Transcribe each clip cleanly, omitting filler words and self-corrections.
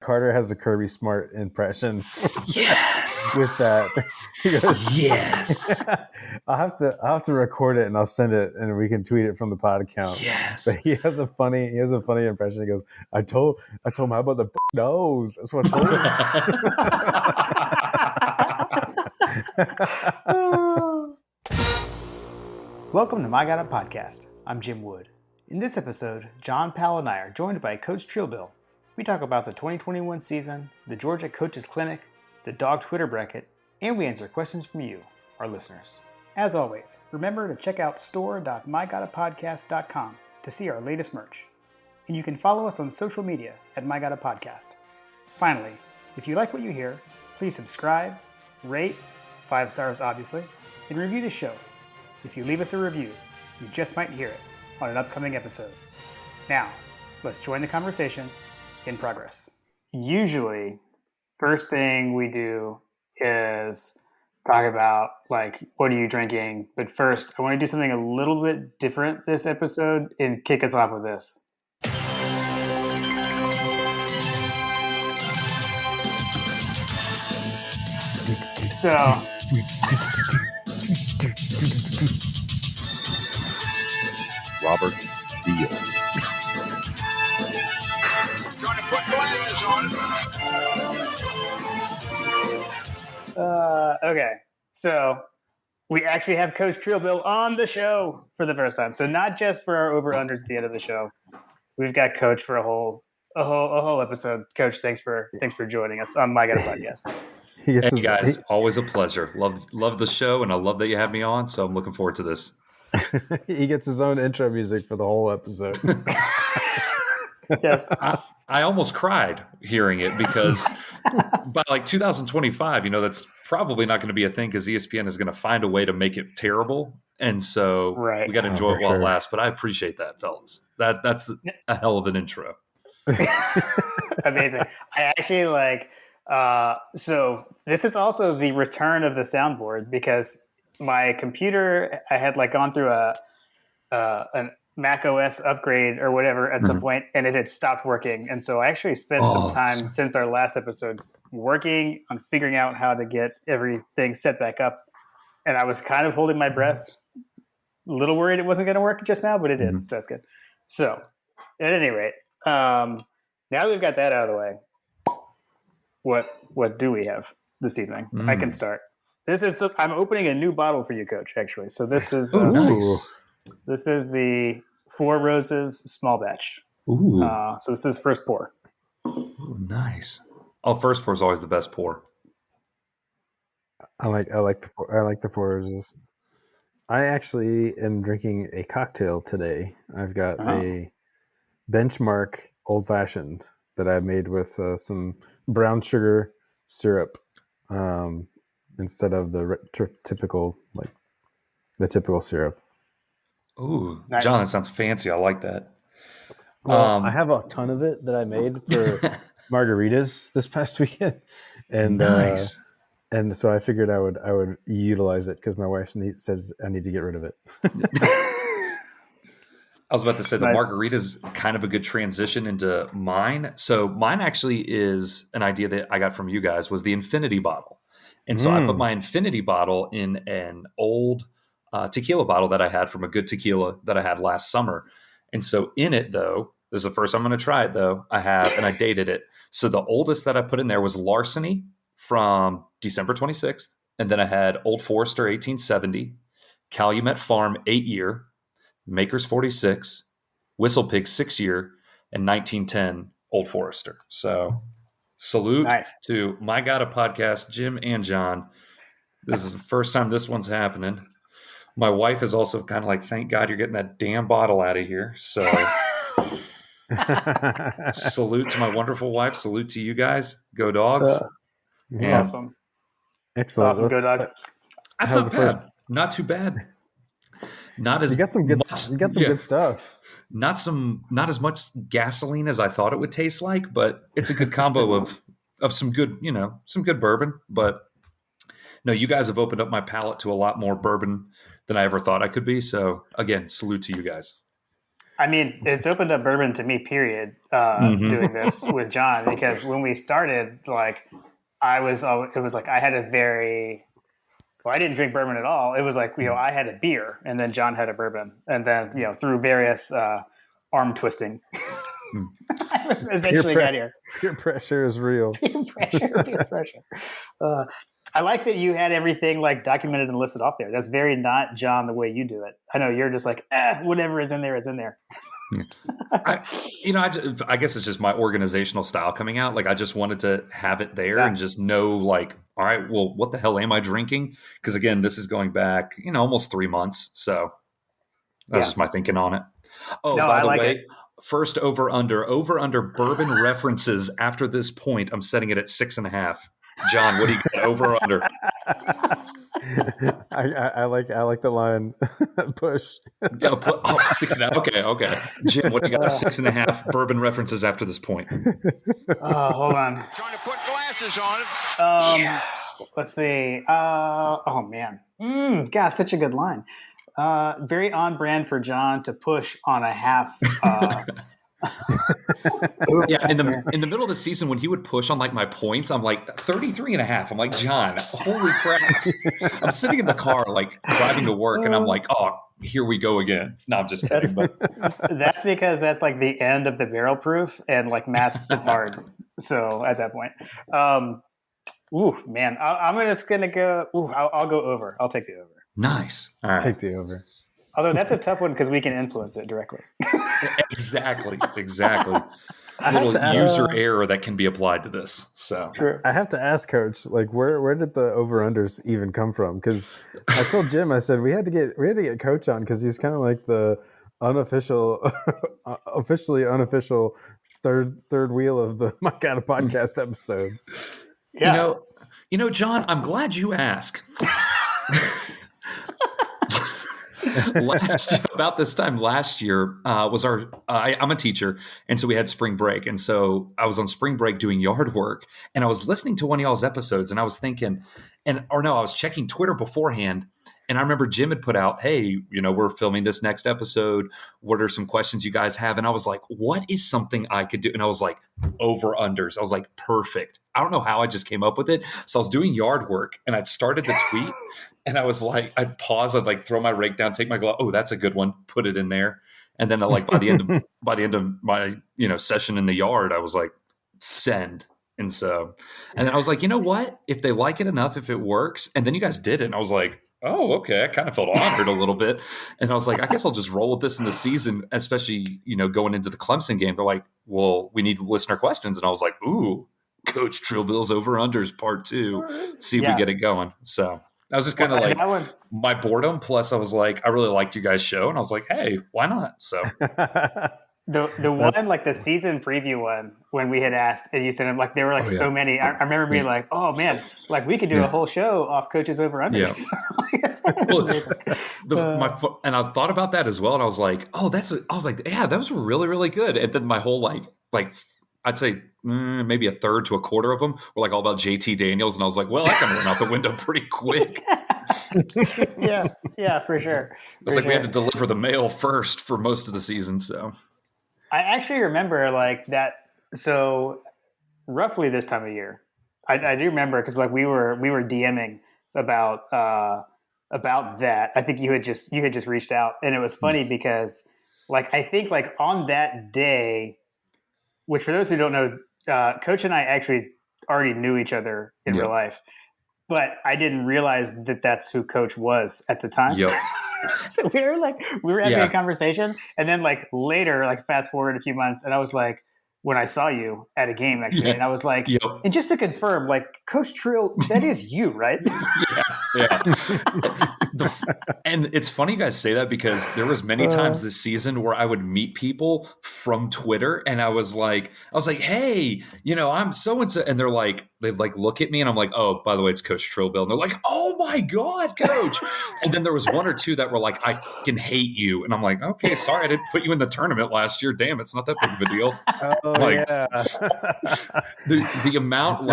Carter has a Kirby Smart impression. Yes. With that, he goes, yes. I'll have to record it and I'll send it and we can tweet it from the pod account. Yes. But he has a funny impression. He goes, I told him, how about the nose? That's what I told him. Welcome to My Got It Podcast. I'm Jim Wood. In this episode, John Powell and I are joined by Coach Trill. We talk about the 2021 season, the UGA Coaches Clinic, the dog Twitter bracket, and we answer questions from you, our listeners. As always, remember to check out store.mygotitpodcast.com to see our latest merch. And you can follow us on social media at My Got It Podcast. Finally, if you like what you hear, please subscribe, rate, 5 stars obviously, and review the show. If you leave us a review, you just might hear it on an upcoming episode. Now, let's join the conversation in progress. Usually, first thing we do is talk about, like, what are you drinking? But first, I want to do something a little bit different this episode and kick us off with this. So... Robert Deal. Trying to put glasses on. Okay, so we actually have Coach Trill on the show for the first time. So not just for our over-unders at the end of the show. We've got Coach for a whole episode. Coach, thanks for joining us on My Got It Podcast. Hey guys, always a pleasure. Love the show, and I love that you have me on. So I'm looking forward to this. He gets his own intro music for the whole episode. Yes. I almost cried hearing it because by like 2025, that's probably not going to be a thing because ESPN is going to find a way to make it terrible. And so we got to enjoy it while it lasts. But I appreciate that, fellas. That's a hell of an intro. Amazing. I actually so this is also the return of the soundboard because my computer, I had gone through a Mac OS upgrade or whatever at some point, and it had stopped working. And so I actually spent some time since our last episode working on figuring out how to get everything set back up. And I was kind of holding my breath, a little worried it wasn't going to work just now, but it did. So that's good. So at any rate, now that we've got that out of the way, what do we have this evening? I can start. I'm opening a new bottle for you, Coach, actually. So this is nice. This is the Four Roses small batch. Ooh. So this is first pour. Ooh, nice. Oh, first pour is always the best pour. I like the Four Roses. I actually am drinking a cocktail today. I've got a Benchmark Old Fashioned that I made with some brown sugar syrup. Instead of the typical syrup. Ooh, nice. John, that sounds fancy. I like that. Well, I have a ton of it that I made for margaritas this past weekend, and nice. And so I figured I would utilize it because my wife says I need to get rid of it. I was about to say the margarita is kind of a good transition into mine. So mine actually is an idea that I got from you guys was the infinity bottle. And so I put my infinity bottle in an old tequila bottle that I had from a good tequila that I had last summer. And so in it, though, this is the first I'm going to try it, though, and I dated it. So the oldest that I put in there was Larceny from December 26th. And then I had Old Forester 1870, Calumet Farm 8-year, Maker's 46, Whistle Pig 6-year, and 1910 Old Forester. So salute to My Got It Podcast, Jim and John. This is the first time this one's happening. My wife is also kind of like, thank God you're getting that damn bottle out of here. So salute to my wonderful wife. Salute to you guys. Go Dogs. Awesome. Excellent. Awesome. Go Dogs. That's not bad. Not too bad. Not as you got some good good stuff. Not as much gasoline as I thought it would taste like, but it's a good combo of some good, some good bourbon. But no, you guys have opened up my palate to a lot more bourbon than I ever thought I could be. So again, salute to you guys. I mean, it's opened up bourbon to me, period, doing this with John, because when we started, like, it was like I had a very, well, I didn't drink bourbon at all. It was like, I had a beer and then John had a bourbon. And then, through various arm twisting, I eventually got here. Peer pressure is real. Peer pressure. I like that you had everything like documented and listed off there. That's very not John the way you do it. I know you're just like, whatever is in there is in there. I guess it's just my organizational style coming out. Like I just wanted to have it there and just know like, all right, well, what the hell am I drinking? Because again, this is going back, almost 3 months. So that's just my thinking on it. Oh, no, by the way, first over under bourbon references after this point, I'm setting it at 6.5. John, what do you got, over or under? I like the line push. 6.5. Okay. Jim, what do you got? 6.5 bourbon references after this point. Hold on. Trying to put glasses on it. Yes. Let's see. Oh man. God, such a good line. Very on brand for John to push on a half. Yeah, in the middle of the season when he would push on like my points, I'm like 33.5. I'm like, John, holy crap. I'm sitting in the car like driving to work and I'm like, oh, here we go again. No, I'm just kidding. That's because that's like the end of the barrel proof and like math is hard. So at that point, man, I'm just gonna go. I'll go over. I'll take the over. Nice. All right. Take the over. Although that's a tough one because we can influence it directly. Exactly. A little user error that can be applied to this. So true. I have to ask Coach, like, where did the over-unders even come from? Because I told Jim, I said we had to get Coach on because he's kind of like the officially unofficial third wheel of the My God of Podcast episodes. Yeah. John, I'm glad you asked. About this time last year was I'm a teacher, and so we had spring break, and so I was on spring break doing yard work, and I was listening to one of y'all's episodes, and I was thinking, I was checking Twitter beforehand, and I remember Jim had put out, hey, we're filming this next episode. What are some questions you guys have? And I was like, what is something I could do? And I was like, over unders. I was like, perfect. I don't know how I just came up with it. So I was doing yard work, and I'd started the tweet. And I was like, I'd pause, I'd like throw my rake down, take my glove. Oh, that's a good one. Put it in there. And then like by the end of my, session in the yard, I was like, send. And then I was like, you know what? If they like it enough, if it works, and then you guys did it. And I was like, oh, okay. I kind of felt honored a little bit. And I was like, I guess I'll just roll with this in the season, especially, going into the Clemson game. They're like, well, we need listener questions. And I was like, ooh, Coach Trill Bill's over unders part 2. See if we get it going. So I was just kind of like my boredom. Plus, I was like, I really liked you guys' show, and I was like, hey, why not? So the one like the season preview one when we had asked, and you said like there were like so many. I remember being like, oh man, like we could do a whole show off coaches over unders. Yeah. And I thought about that as well, and I was like, oh, I was like, yeah, that was really really good. And then my whole like I'd say maybe a third to a quarter of them were like all about JT Daniels. And I was like, well, that kind of went out the window pretty quick. Yeah, for sure. We had to deliver the mail first for most of the season. So I actually remember like that. So roughly this time of year, I do remember because like we were DMing about that. I think you had just reached out, and it was funny because like I think like on that day, which for those who don't know, Coach and I actually already knew each other in real life, but I didn't realize that that's who Coach was at the time. Yep. So we were having a conversation, and then like later, like fast forward a few months, and I was like, when I saw you at a game actually, and I was like, and just to confirm, like Coach Trill, that is you, right? Yeah. And it's funny you guys say that because there was many times this season where I would meet people from Twitter, and I was like, hey, I'm so-and-so. And they look at me, and I'm like, oh, by the way, it's Coach Trillbill. And they're like, oh my God, Coach. And then there was one or two that were like, I fucking hate you. And I'm like, okay, sorry, I didn't put you in the tournament last year. Damn, it's not that big of a deal. Oh, yeah. The amount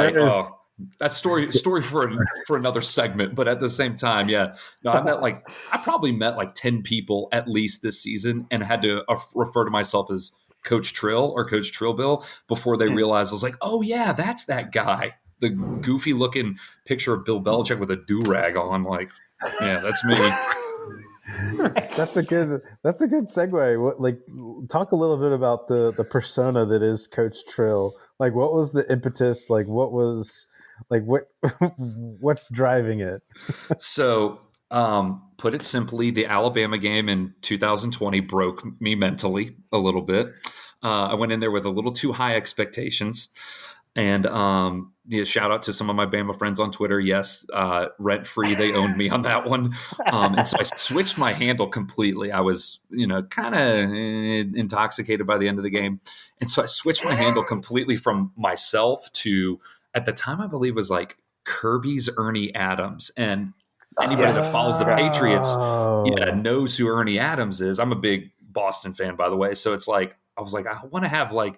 That's story for another segment. But at the same time, yeah, no, I probably met like 10 people at least this season and had to refer to myself as Coach Trill or Coach Trill Bill before they realized I was like, oh yeah, that's that guy. The goofy looking picture of Bill Belichick with a do-rag on. Like, yeah, that's me. That's a good segue. Talk a little bit about the persona that is Coach Trill. Like, what was the impetus? Like, what's driving it? So, put it simply, the Alabama game in 2020 broke me mentally a little bit. I went in there with a little too high expectations. And shout out to some of my Bama friends on Twitter. Yes, rent free. They owned me on that one. And so I switched my handle completely. I was, kind of intoxicated by the end of the game. And so I switched my handle completely from myself to, at the time, I believe was like Kirby's Ernie Adams. And anybody that follows the Patriots knows who Ernie Adams is. I'm a big Boston fan, by the way. So it's like, I was like, I want to have like a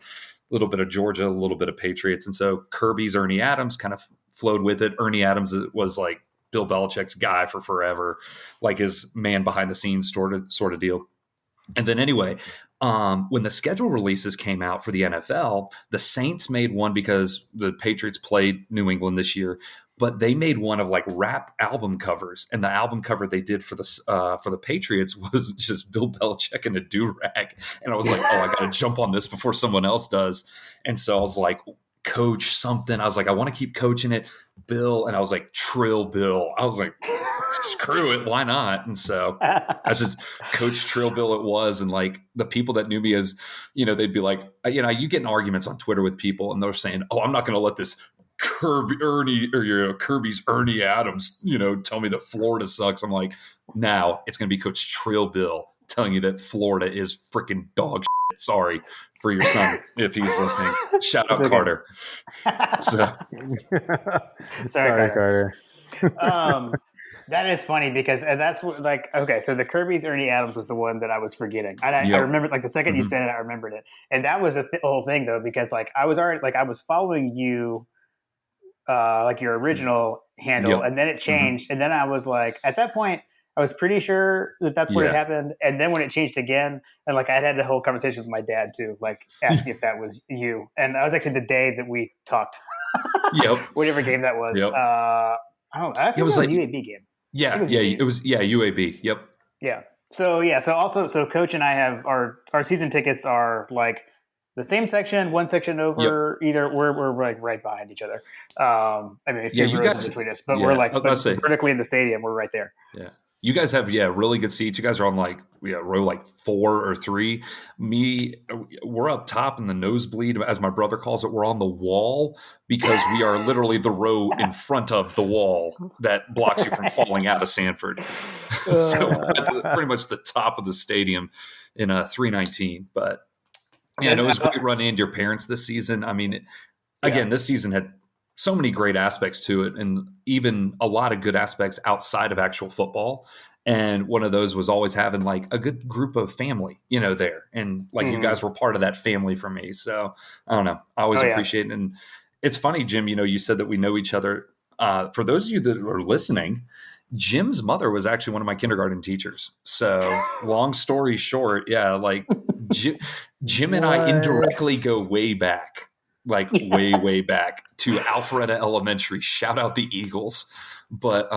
little bit of Georgia, a little bit of Patriots. And so Kirby's Ernie Adams kind of flowed with it. Ernie Adams was like Bill Belichick's guy for forever, like his man behind the scenes sort of deal. And then anyway, when the schedule releases came out for the NFL, the Saints made one because the Patriots played New England this year, but they made one of like rap album covers, and the album cover they did for the Patriots was just Bill Belichick in a do-rag. And I was like, oh, I got to jump on this before someone else does. And so I was like, Coach something. I was like, I want to keep coaching it, Bill. And I was like, Trill Bill. I was like, screw it, why not? And so I just Coach Trill Bill it was. And like the people that knew me as, they'd be like, you get in arguments on Twitter with people and they're saying, oh, I'm not going to let this Kirby's Ernie Adams, tell me that Florida sucks. I'm like, now it's going to be Coach Trill Bill telling you that Florida is freaking dog shit. Sorry for your son if he's listening. Shout out Carter. So. Sorry, Carter. That is funny because that's like, okay, so the Kirby's Ernie Adams was the one that I was forgetting. I remember like the second you said it, I remembered it. And that was a whole thing though, because like I was following you, like your original handle, and then it changed. And then I was like, at that point, I was pretty sure that that's what had happened. And then when it changed again, and like I had a whole conversation with my dad too, like asking if that was you. And that was actually the day that we talked. Whatever game that was. I don't know. I think it was like UAB game. It was UAB. Yep. Yeah. So Coach and I have our season tickets are like the same section, one section over. Either we're like right behind each other. I mean, a few rows in between us, but we're like vertically in the stadium. We're right there. Yeah. You guys have really good seats. You guys are on like row like 4 or 3. We're up top in the nosebleed, as my brother calls it. We're on the wall because we are literally the row in front of the wall that blocks you from falling out of Sanford. So we're at pretty much the top of the stadium in 319. But it was great running into your parents this season. I mean, this season had so many great aspects to it, and even a lot of good aspects outside of actual football. And one of those was always having like a good group of family, there. And like you guys were part of that family for me. So I don't know. I always appreciate it. And it's funny, Jim, you said that we know each other. For those of you that are listening, Jim's mother was actually one of my kindergarten teachers. So long story short, like Jim and I indirectly go way back. Like way back to Alpharetta Elementary. Shout out the Eagles. But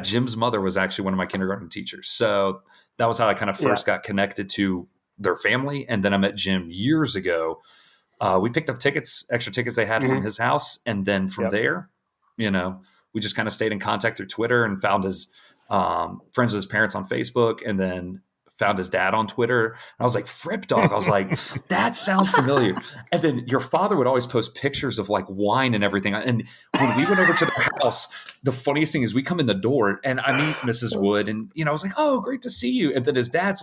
Jim's mother was actually one of my kindergarten teachers. So that was how I kind of first got connected to their family. And then I met Jim years ago. We picked up extra tickets they had from his house. And then from there, we just kind of stayed in contact through Twitter and found his friends with his parents on Facebook, and then found his dad on Twitter. And I was like, Fripp Dog. I was like, that sounds familiar. And then your father would always post pictures of like wine and everything. And when we went over to their house, the funniest thing is we come in the door and I meet Mrs. Wood, and, I was like, oh, great to see you. And then his dad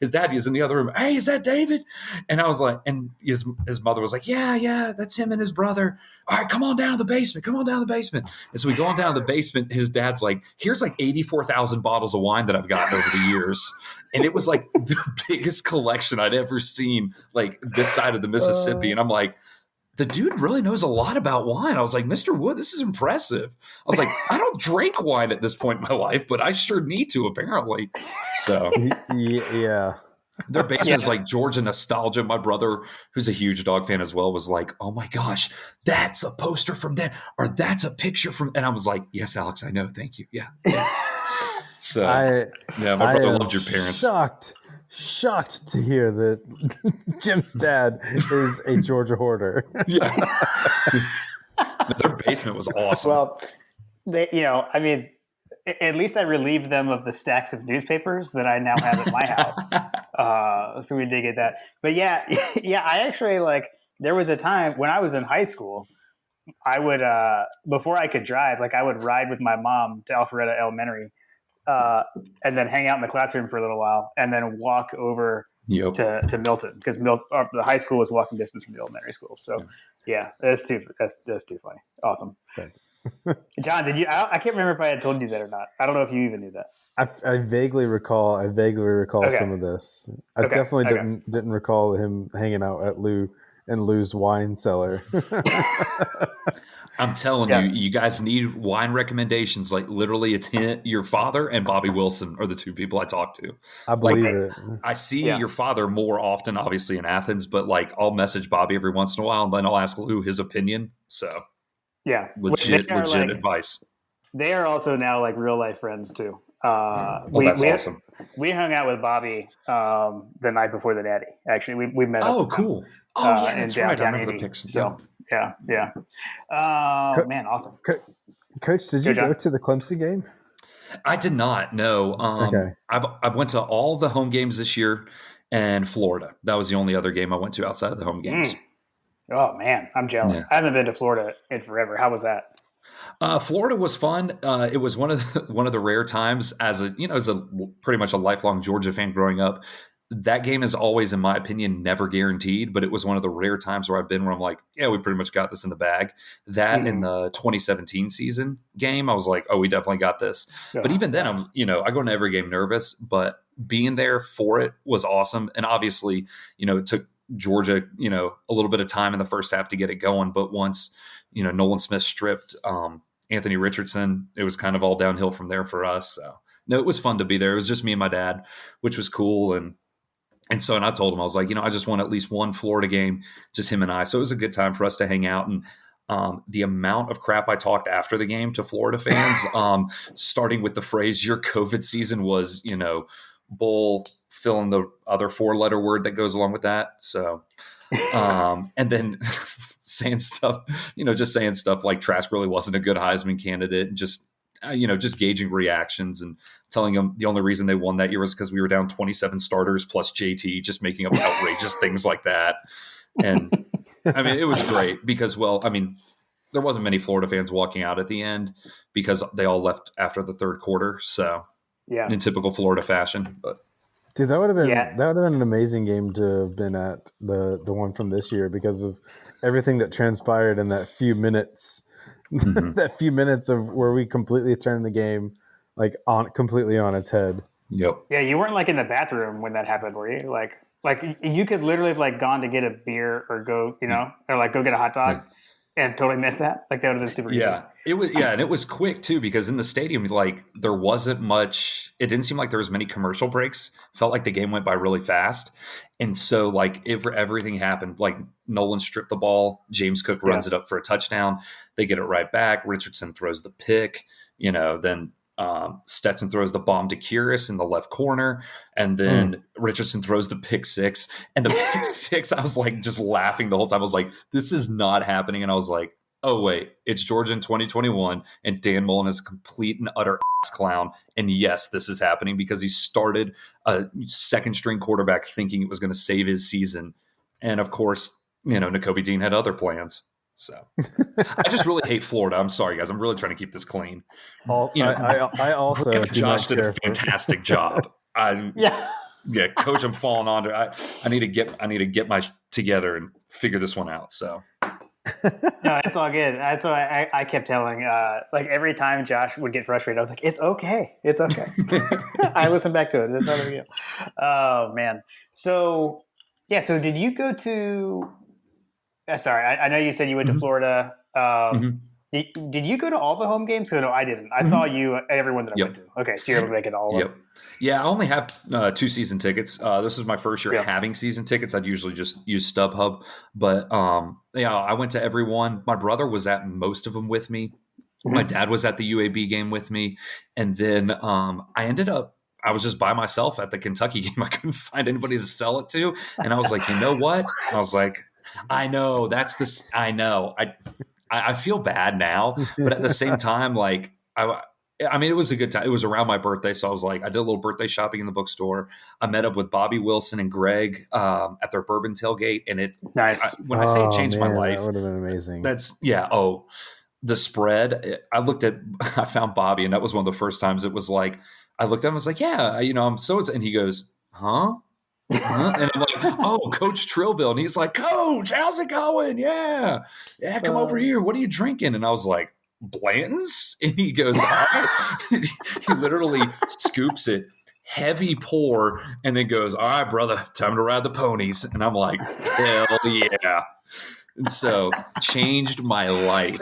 is in the other room. Hey, is that David? And I was like, and his mother was like, yeah, that's him and his brother. All right, come on down to the basement. And so we go on down to the basement. His dad's like, here's like 84,000 bottles of wine that I've gotten over the years. And it was like the biggest collection I'd ever seen, like this side of the Mississippi. And I'm like, the dude really knows a lot about wine. I was like, Mr. Wood, this is impressive. I was like, I don't drink wine at this point in my life, but I sure need to, apparently. So, yeah. Their basement is like Georgia nostalgia. My brother, who's a huge dog fan as well, was like, oh my gosh, that's a poster from that, or that's a picture from, and I was like, yes, Alex, I know. Thank you. Yeah. So, my brother loved your parents. Shocked to hear that Jim's dad is a Georgia hoarder. Yeah. Their basement was awesome. Well, at least I relieved them of the stacks of newspapers that I now have at my house. So we did get that. But yeah, I actually there was a time when I was in high school, I would, before I could drive, I would ride with my mom to Alpharetta Elementary, and then hang out in the classroom for a little while and then walk over to Milton, because the high school was walking distance from the elementary school. So yeah, that's too funny. Awesome. Okay. John, did you? I can't remember if I had told you that or not. I don't know if you even knew that. I vaguely recall some of this. I definitely didn't recall him hanging out at Lou's wine cellar. I'm telling you, you guys need wine recommendations. Like literally, it's your father and Bobby Wilson are the two people I talk to. I believe it. I see your father more often, obviously in Athens, but I'll message Bobby every once in a while, and then I'll ask Lou his opinion. So. Yeah, legit advice. They are also now real life friends too. That's awesome. We hung out with Bobby the night before the Natty. Actually, we met. Oh, cool. That's right. I remember the picture. So yeah. Man, awesome. Coach, did you go to the Clemson game? I did not. No. Okay. I went to all the home games this year, and Florida. That was the only other game I went to outside of the home games. Oh man, I'm jealous. I haven't been to Florida in forever. How was that? Florida was fun. It was one of the rare times as a pretty much a lifelong Georgia fan growing up. That game is always, in my opinion, never guaranteed, but it was one of the rare times where I've been where I'm like, yeah, we pretty much got this in the bag. That in the 2017 season game, I was like, oh, we definitely got this. But even then, I go into every game nervous, but being there for it was awesome. And obviously, it took Georgia, a little bit of time in the first half to get it going. But once, Nolan Smith stripped Anthony Richardson, it was kind of all downhill from there for us. So, no, it was fun to be there. It was just me and my dad, which was cool. And I told him, I was like, I just want at least one Florida game, just him and I. So it was a good time for us to hang out. And the amount of crap I talked after the game to Florida fans, starting with the phrase, your COVID season was, bull, fill in the other 4-letter word that goes along with that. So, and then saying stuff like Trask really wasn't a good Heisman candidate, and just gauging reactions and telling them the only reason they won that year was because we were down 27 starters plus JT, just making up outrageous things like that. And it was great because, there wasn't many Florida fans walking out at the end because they all left after the third quarter. So in typical Florida fashion, but dude, that would have been an amazing game to have been at, the one from this year, because of everything that transpired in that few minutes. That few minutes of where we completely turned the game completely on its head. Yep. Yeah, you weren't in the bathroom when that happened, were you? Like you could literally have gone to get a beer or go, or go get a hot dog and totally missed that. That would have been super easy. It was, and it was quick too, because in the stadium, there wasn't much. It didn't seem like there was many commercial breaks. Felt like the game went by really fast, and so if everything happened, Nolan stripped the ball, James Cook runs it up for a touchdown, they get it right back. Richardson throws the pick, then Stetson throws the bomb to Kyrus in the left corner, and then Richardson throws the pick six. And the pick six, I was just laughing the whole time. I was like, this is not happening. And I was like, oh, wait, it's Georgia in 2021, and Dan Mullen is a complete and utter ass clown. And yes, this is happening because he started a second-string quarterback thinking it was going to save his season. And, of course, Nakobe Dean had other plans. So I just really hate Florida. I'm sorry, guys. I'm really trying to keep this clean. I also Josh did a fantastic job. Coach, I'm falling on to. I need to get my together and figure this one out. So no, it's all good. That's why I kept telling. Every time Josh would get frustrated, I was like, "It's okay. It's okay." I listened back to it. It's not a big deal. Oh man. So did you go to? Sorry, I know you said you went to Florida. Did you go to all the home games? Because no, I didn't. I saw you at everyone that I went to. Okay, so you're able to make it all of them. Yeah, I only have 2 season tickets. This is my first year having season tickets. I'd usually just use StubHub. But I went to every one. My brother was at most of them with me. My dad was at the UAB game with me. And then I was just by myself at the Kentucky game. I couldn't find anybody to sell it to. And I was like, you know what? I was like, I know. I know. I feel bad now, but at the same time, like I mean, it was a good time. It was around my birthday, so I was like, I did a little birthday shopping in the bookstore. I met up with Bobby Wilson and Greg at their bourbon tailgate, and when I say it changed my life, that would have been amazing. The spread. I found Bobby, and that was one of the first times it was like I looked at him, I was like, yeah, I'm so, and he goes, huh? And I'm like, oh, Coach Trill Bill. And he's like, Coach, how's it going? Yeah, come over here. What are you drinking? And I was like, Blanton's? And he goes, all right. He literally scoops it, heavy pour, and then goes, all right, brother, time to ride the ponies. And I'm like, hell yeah. And so changed my life.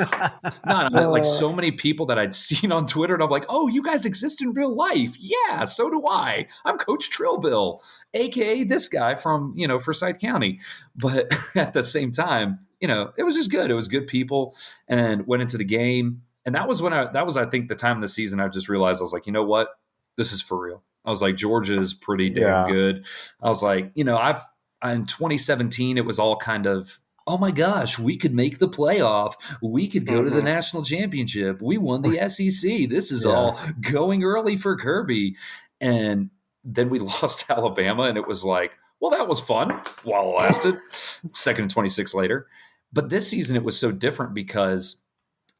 Like so many people that I'd seen on Twitter, and I'm like, oh, you guys exist in real life. Yeah, so do I. I'm Coach Trillbill, aka this guy from, Forsyth County. But at the same time, it was just good. It was good people, and went into the game. And that was I think the time of the season I just realized I was like, you know what? This is for real. I was like, Georgia's pretty damn good. I was like, in 2017, it was all kind of, oh my gosh, we could make the playoff. We could go to the national championship. We won the SEC. This is all going early for Kirby. And then we lost to Alabama, and it was like, well, that was fun while it lasted. 2nd and 26 later. But this season, it was so different because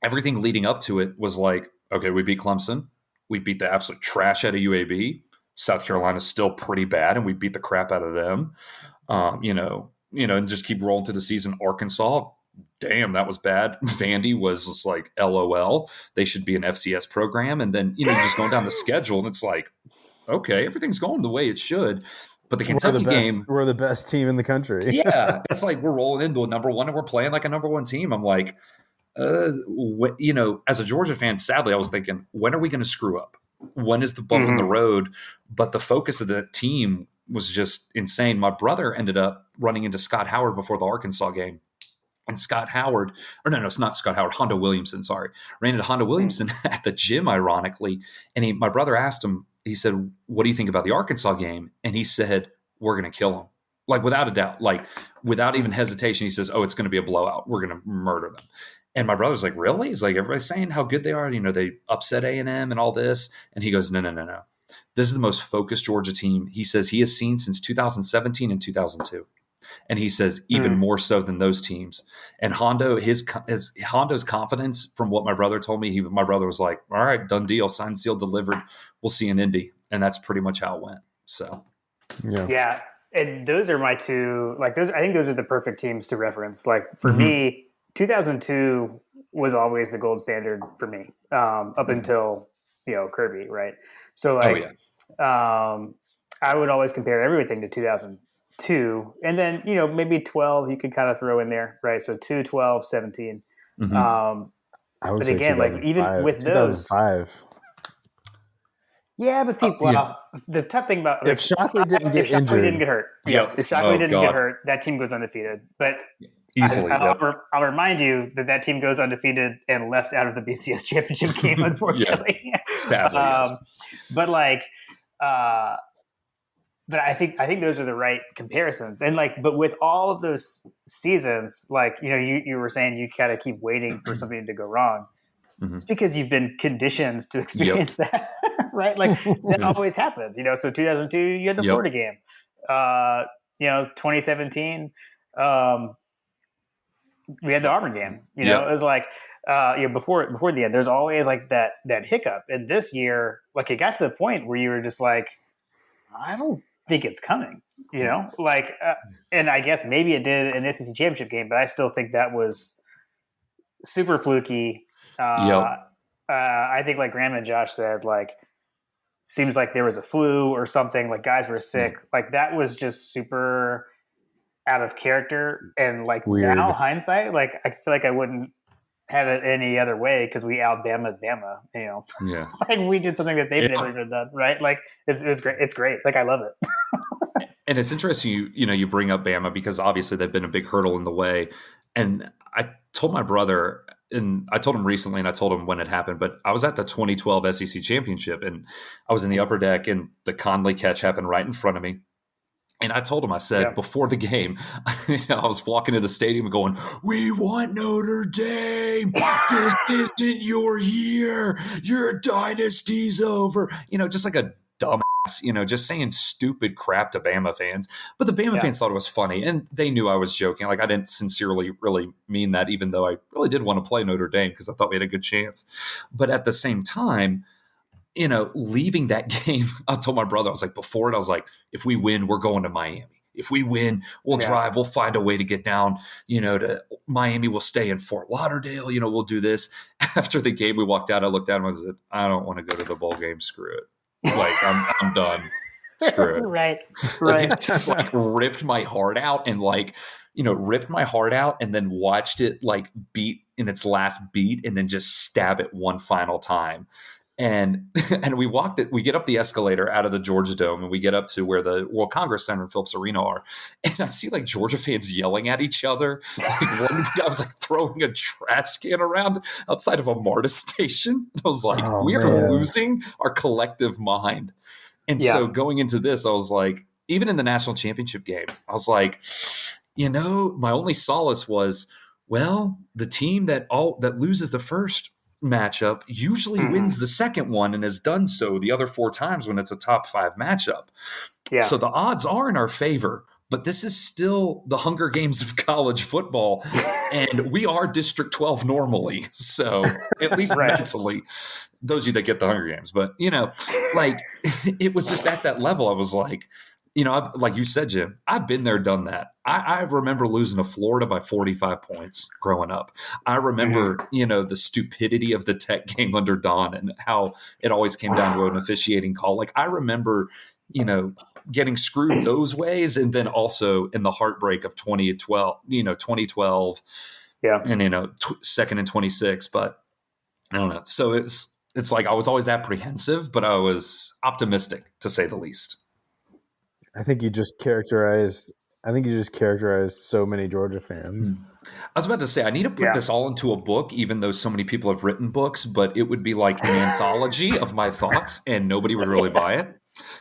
everything leading up to it was like, okay, we beat Clemson. We beat the absolute trash out of UAB. South Carolina's still pretty bad, and we beat the crap out of them. And just keep rolling through the season. Arkansas, damn, that was bad. Vandy was just like, LOL. They should be an FCS program. And then, just going down the schedule, and it's like, okay, everything's going the way it should. But the Kentucky game, we're the best team in the country. Yeah, it's like we're rolling into a number one, and we're playing like a number one team. I'm like, as a Georgia fan, sadly, I was thinking, when are we going to screw up? When is the bump in the road? But the focus of the team was just insane. My brother ended up running into Scott Howard before the Arkansas game. And Scott Howard, or no, it's not Scott Howard, Hondo Williamson, sorry. Ran into Hondo Williamson at the gym, ironically. And my brother asked him, he said, what do you think about the Arkansas game? And he said, we're going to kill them. Like, without a doubt, like, without even hesitation, he says, oh, it's going to be a blowout. We're going to murder them. And my brother's like, really? He's like, everybody's saying how good they are. They upset A&M and all this. And he goes, no. This is the most focused Georgia team he says he has seen since 2017 and 2002. And he says even more so than those teams. And Hondo, Hondo's confidence, from what my brother told me, my brother was like, all right, done deal, signed, sealed, delivered. We'll see in Indy. And that's pretty much how it went. So, yeah. And those are my two, like those, I think those are the perfect teams to reference. Like for me, 2002 was always the gold standard for me, up until, Kirby. Right. So I would always compare everything to 2002, and then, maybe 12, you could kind of throw in there. Right. So 2, 12, 17. I would but say again, like even with those, 2005. Yeah, but see, the tough thing about if Shockley didn't get injured, Shockley didn't get hurt, if Shockley didn't get hurt, that team goes undefeated. But easily, I'll remind you that team goes undefeated and left out of the BCS championship game, unfortunately. Sadly, yes. But I think those are the right comparisons, and but with all of those seasons, you were saying, you kind of keep waiting for something to go wrong. It's because you've been conditioned to experience that, right? That always happened, So 2002, you had the Florida game. 2017, we had the Auburn game. It was before the end. There's always that hiccup. And this year, it got to the point where you were just like, I don't think it's coming. And I guess maybe it did in the SEC championship game, but I still think that was super fluky. I think, like Graham and Josh said, seems like there was a flu or something, guys were sick. That was just super out of character, and like Weird. now hindsight, like I feel like I wouldn't have it any other way because we out-Bama Bama, Yeah. like we did something that they've never even done, right? Like it was great. It's great. Like I love it. And it's interesting you bring up Bama because obviously they've been a big hurdle in the way. And I told my brother, and I told him recently, and I told him when it happened, but I was at the 2012 SEC Championship, and I was in the upper deck, and the Conley catch happened right in front of me. And I told him, I said, before the game, I was walking to the stadium going, "We want Notre Dame. This isn't your year. Your dynasty's over." Just like a dumbass, just saying stupid crap to Bama fans. But the Bama fans thought it was funny, and they knew I was joking. Like, I didn't sincerely really mean that, even though I really did want to play Notre Dame because I thought we had a good chance. But at the same time, leaving that game, I told my brother, I was like, before it, I was like, if we win, we're going to Miami. If we win, we'll drive, we'll find a way to get down, to Miami. We'll stay in Fort Lauderdale, we'll do this. After the game, we walked out, I looked at him, I said, I don't want to go to the bowl game. Screw it. Like, I'm done. Screw it. Right. Like, it just like ripped my heart out and then watched it like beat in its last beat and then just stab it one final time. And we get up the escalator out of the Georgia Dome and we get up to where the World Congress Center and Phillips Arena are. And I see like Georgia fans yelling at each other. Like one guy was like throwing a trash can around outside of a MARTA station. I was like, we are losing our collective mind. And so going into this, I was like, even in the national championship game, I was like, my only solace was, well, the team that loses the first matchup usually wins the second one and has done so the other 4 times when it's a top 5 matchup. Yeah. So the odds are in our favor, but this is still the Hunger Games of college football, and we are District 12 normally. So at least mentally, those of you that get the Hunger Games, but like it was just at that level. I was like, like you said, Jim, I've been there, done that. I remember losing to Florida by 45 points growing up. I remember, the stupidity of the Tech game under Don and how it always came down to an officiating call. Like, I remember, getting screwed those ways. And then also in the heartbreak of 2012, and, second and 26. But I don't know. So it's like I was always apprehensive, but I was optimistic, to say the least. I think you just characterized so many Georgia fans. I was about to say, I need to put this all into a book, even though so many people have written books, but it would be like an anthology of my thoughts and nobody would really buy it.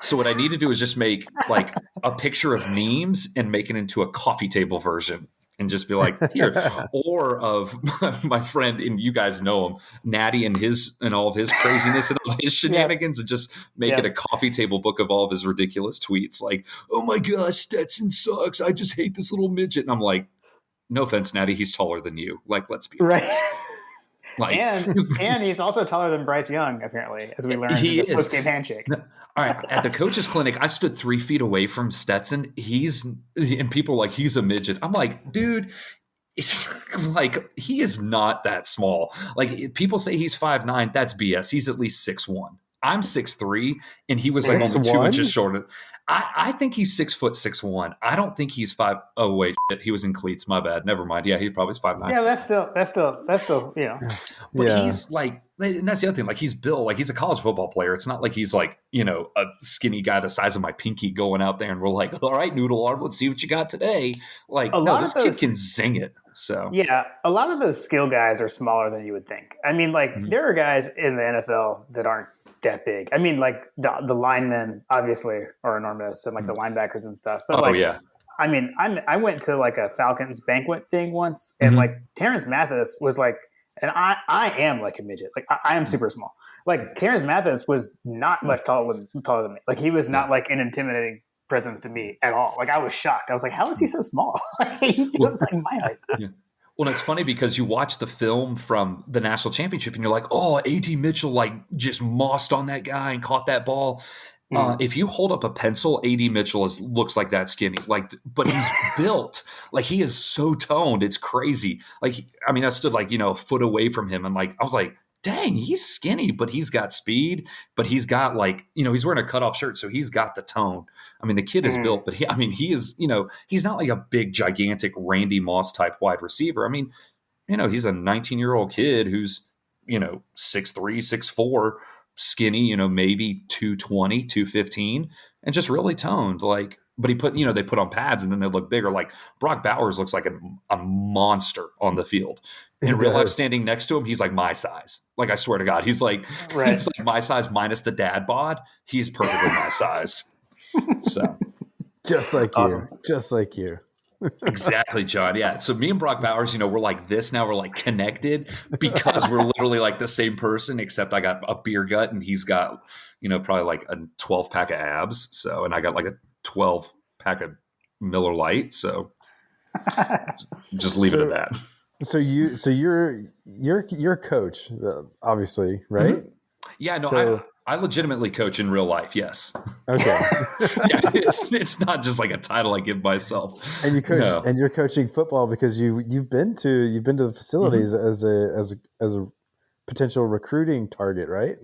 So what I need to do is just make like a picture of memes and make it into a coffee table version and just be like, here, or of my friend, and you guys know him, Natty and all of his craziness and all of his shenanigans, and just make it a coffee table book of all of his ridiculous tweets. Like, oh my gosh, Stetson sucks. I just hate this little midget. And I'm like, no offense, Natty, he's taller than you. Like, let's be honest. Like, and he's also taller than Bryce Young, apparently, as we learned in the post-game handshake. All right, at the coaches clinic, I stood 3 feet away from Stetson. And people are like, he's a midget. I'm like, dude, like, he is not that small. Like, people say he's 5'9". That's BS. He's at least 6'1". I'm 6'3", and he was like only 2 inches shorter. I think he's 6'6'1". I don't think he's 5. Oh wait, shit, he was in cleats. My bad. Never mind. Yeah, he probably is 5'9". Yeah, that's still. But he's like, and that's the other thing. Like, he's built like he's a college football player. It's not like he's like a skinny guy the size of my pinky going out there and we're like, all right, noodle arm, let's see what you got today. Like, no, this kid can zing it. So yeah, a lot of those skill guys are smaller than you would think. I mean, like there are guys in the NFL that aren't that big. I mean, like the linemen obviously are enormous, and like the linebackers and stuff. But I mean, I went to like a Falcons banquet thing once, and like Terrence Mathis was like, and I am like a midget. Like I am super small. Like Terrence Mathis was not much taller than me. Like he was not like an intimidating presence to me at all. Like I was shocked. I was like, how is he so small? He feels like my height. Yeah. Well, it's funny because you watch the film from the national championship and you're like, oh, A.D. Mitchell like just mossed on that guy and caught that ball. If you hold up a pencil, A.D. Mitchell looks like that skinny. Like, but he's built. Like, he is so toned. It's crazy. Like, I mean, I stood like, a foot away from him and like, I was like, dang, he's skinny, but he's got speed, but he's got like, he's wearing a cutoff shirt. So he's got the tone. I mean, the kid is built, but he is, he's not like a big, gigantic Randy Moss type wide receiver. I mean, he's a 19-year-old kid who's, 6'3", 6'4", skinny, maybe 220, 215, and just really toned. Like, but they put on pads and then they look bigger. Like Brock Bowers looks like a monster on the field. In real life, standing next to him, he's like my size. Like, I swear to God, he's like my size minus the dad bod. He's perfectly my size. So just like awesome. Just like you. Exactly, John. Yeah. So me and Brock Bowers, we're like this now. We're like connected because we're literally like the same person, except I got a beer gut and he's got, probably like a 12 pack of abs. So, and I got like a 12 pack of Miller Lite. So just leave it at that. So you're a coach, obviously, right? Mm-hmm. Yeah, no, so, I legitimately coach in real life. Yes. Okay. Yeah, it's not just like a title I give myself. And you coach, and you're coaching football because you've been to the facilities as a potential recruiting target, right?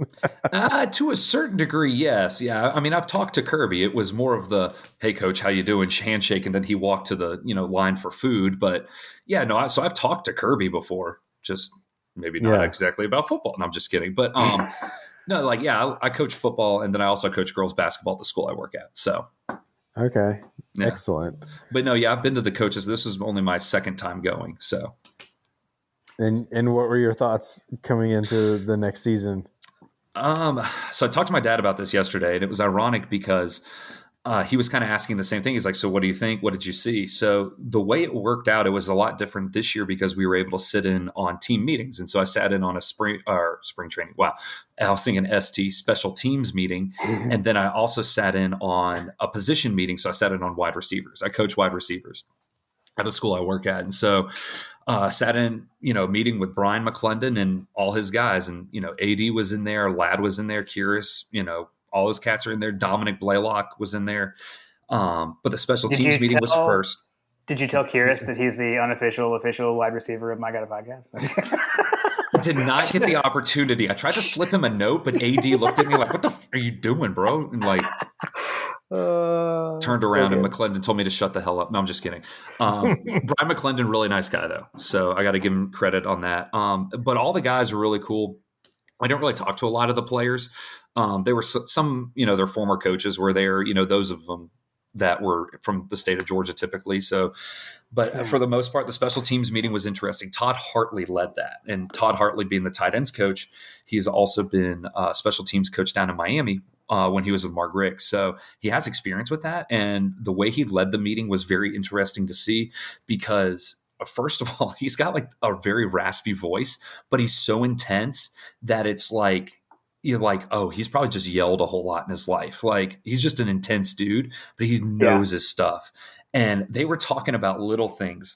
To a certain degree, yes. Yeah. I mean, I've talked to Kirby. It was more of the, hey, coach, how you doing? Handshake. And then he walked to the, line for food. But yeah, no, so I've talked to Kirby before, just maybe not exactly about football. And I'm just kidding. But no, like, yeah, I coach football and then I also coach girls basketball at the school I work at. So. Okay. Yeah. Excellent. But no, yeah, I've been to the coaches. This is only my second time going. So. And what were your thoughts coming into the next season? So I talked to my dad about this yesterday, and it was ironic because he was kind of asking the same thing. He's like, so what do you think? What did you see? So the way it worked out, it was a lot different this year because we were able to sit in on team meetings. And so I sat in on a spring training. Wow. I was thinking ST special teams meeting. Mm-hmm. And then I also sat in on a position meeting. So I sat in on wide receivers. I coach wide receivers at the school I work at. And so sat in, meeting with Brian McClendon and all his guys. And, AD was in there, Ladd was in there, Curious, all his cats are in there. Dominic Blaylock was in there. But the special teams meeting was first. Did you tell Curious that he's the official wide receiver of My God Podcast? I did not get the opportunity. I tried to slip him a note, but AD looked at me like, what the are you doing, bro? And like, turned around and McClendon told me to shut the hell up. No, I'm just kidding. Brian McClendon, really nice guy though. So I got to give him credit on that. But all the guys were really cool. I don't really talk to a lot of the players. There were some, their former coaches were there, those of them that were from the state of Georgia typically. So, but for the most part, the special teams meeting was interesting. Todd Hartley led that. And Todd Hartley being the tight ends coach, he's also been a special teams coach down in Miami when he was with Mark Rick. So he has experience with that. And the way he led the meeting was very interesting to see because first of all, he's got like a very raspy voice, but he's so intense that it's like, you're like, oh, he's probably just yelled a whole lot in his life. Like he's just an intense dude, but he knows his stuff. And they were talking about little things,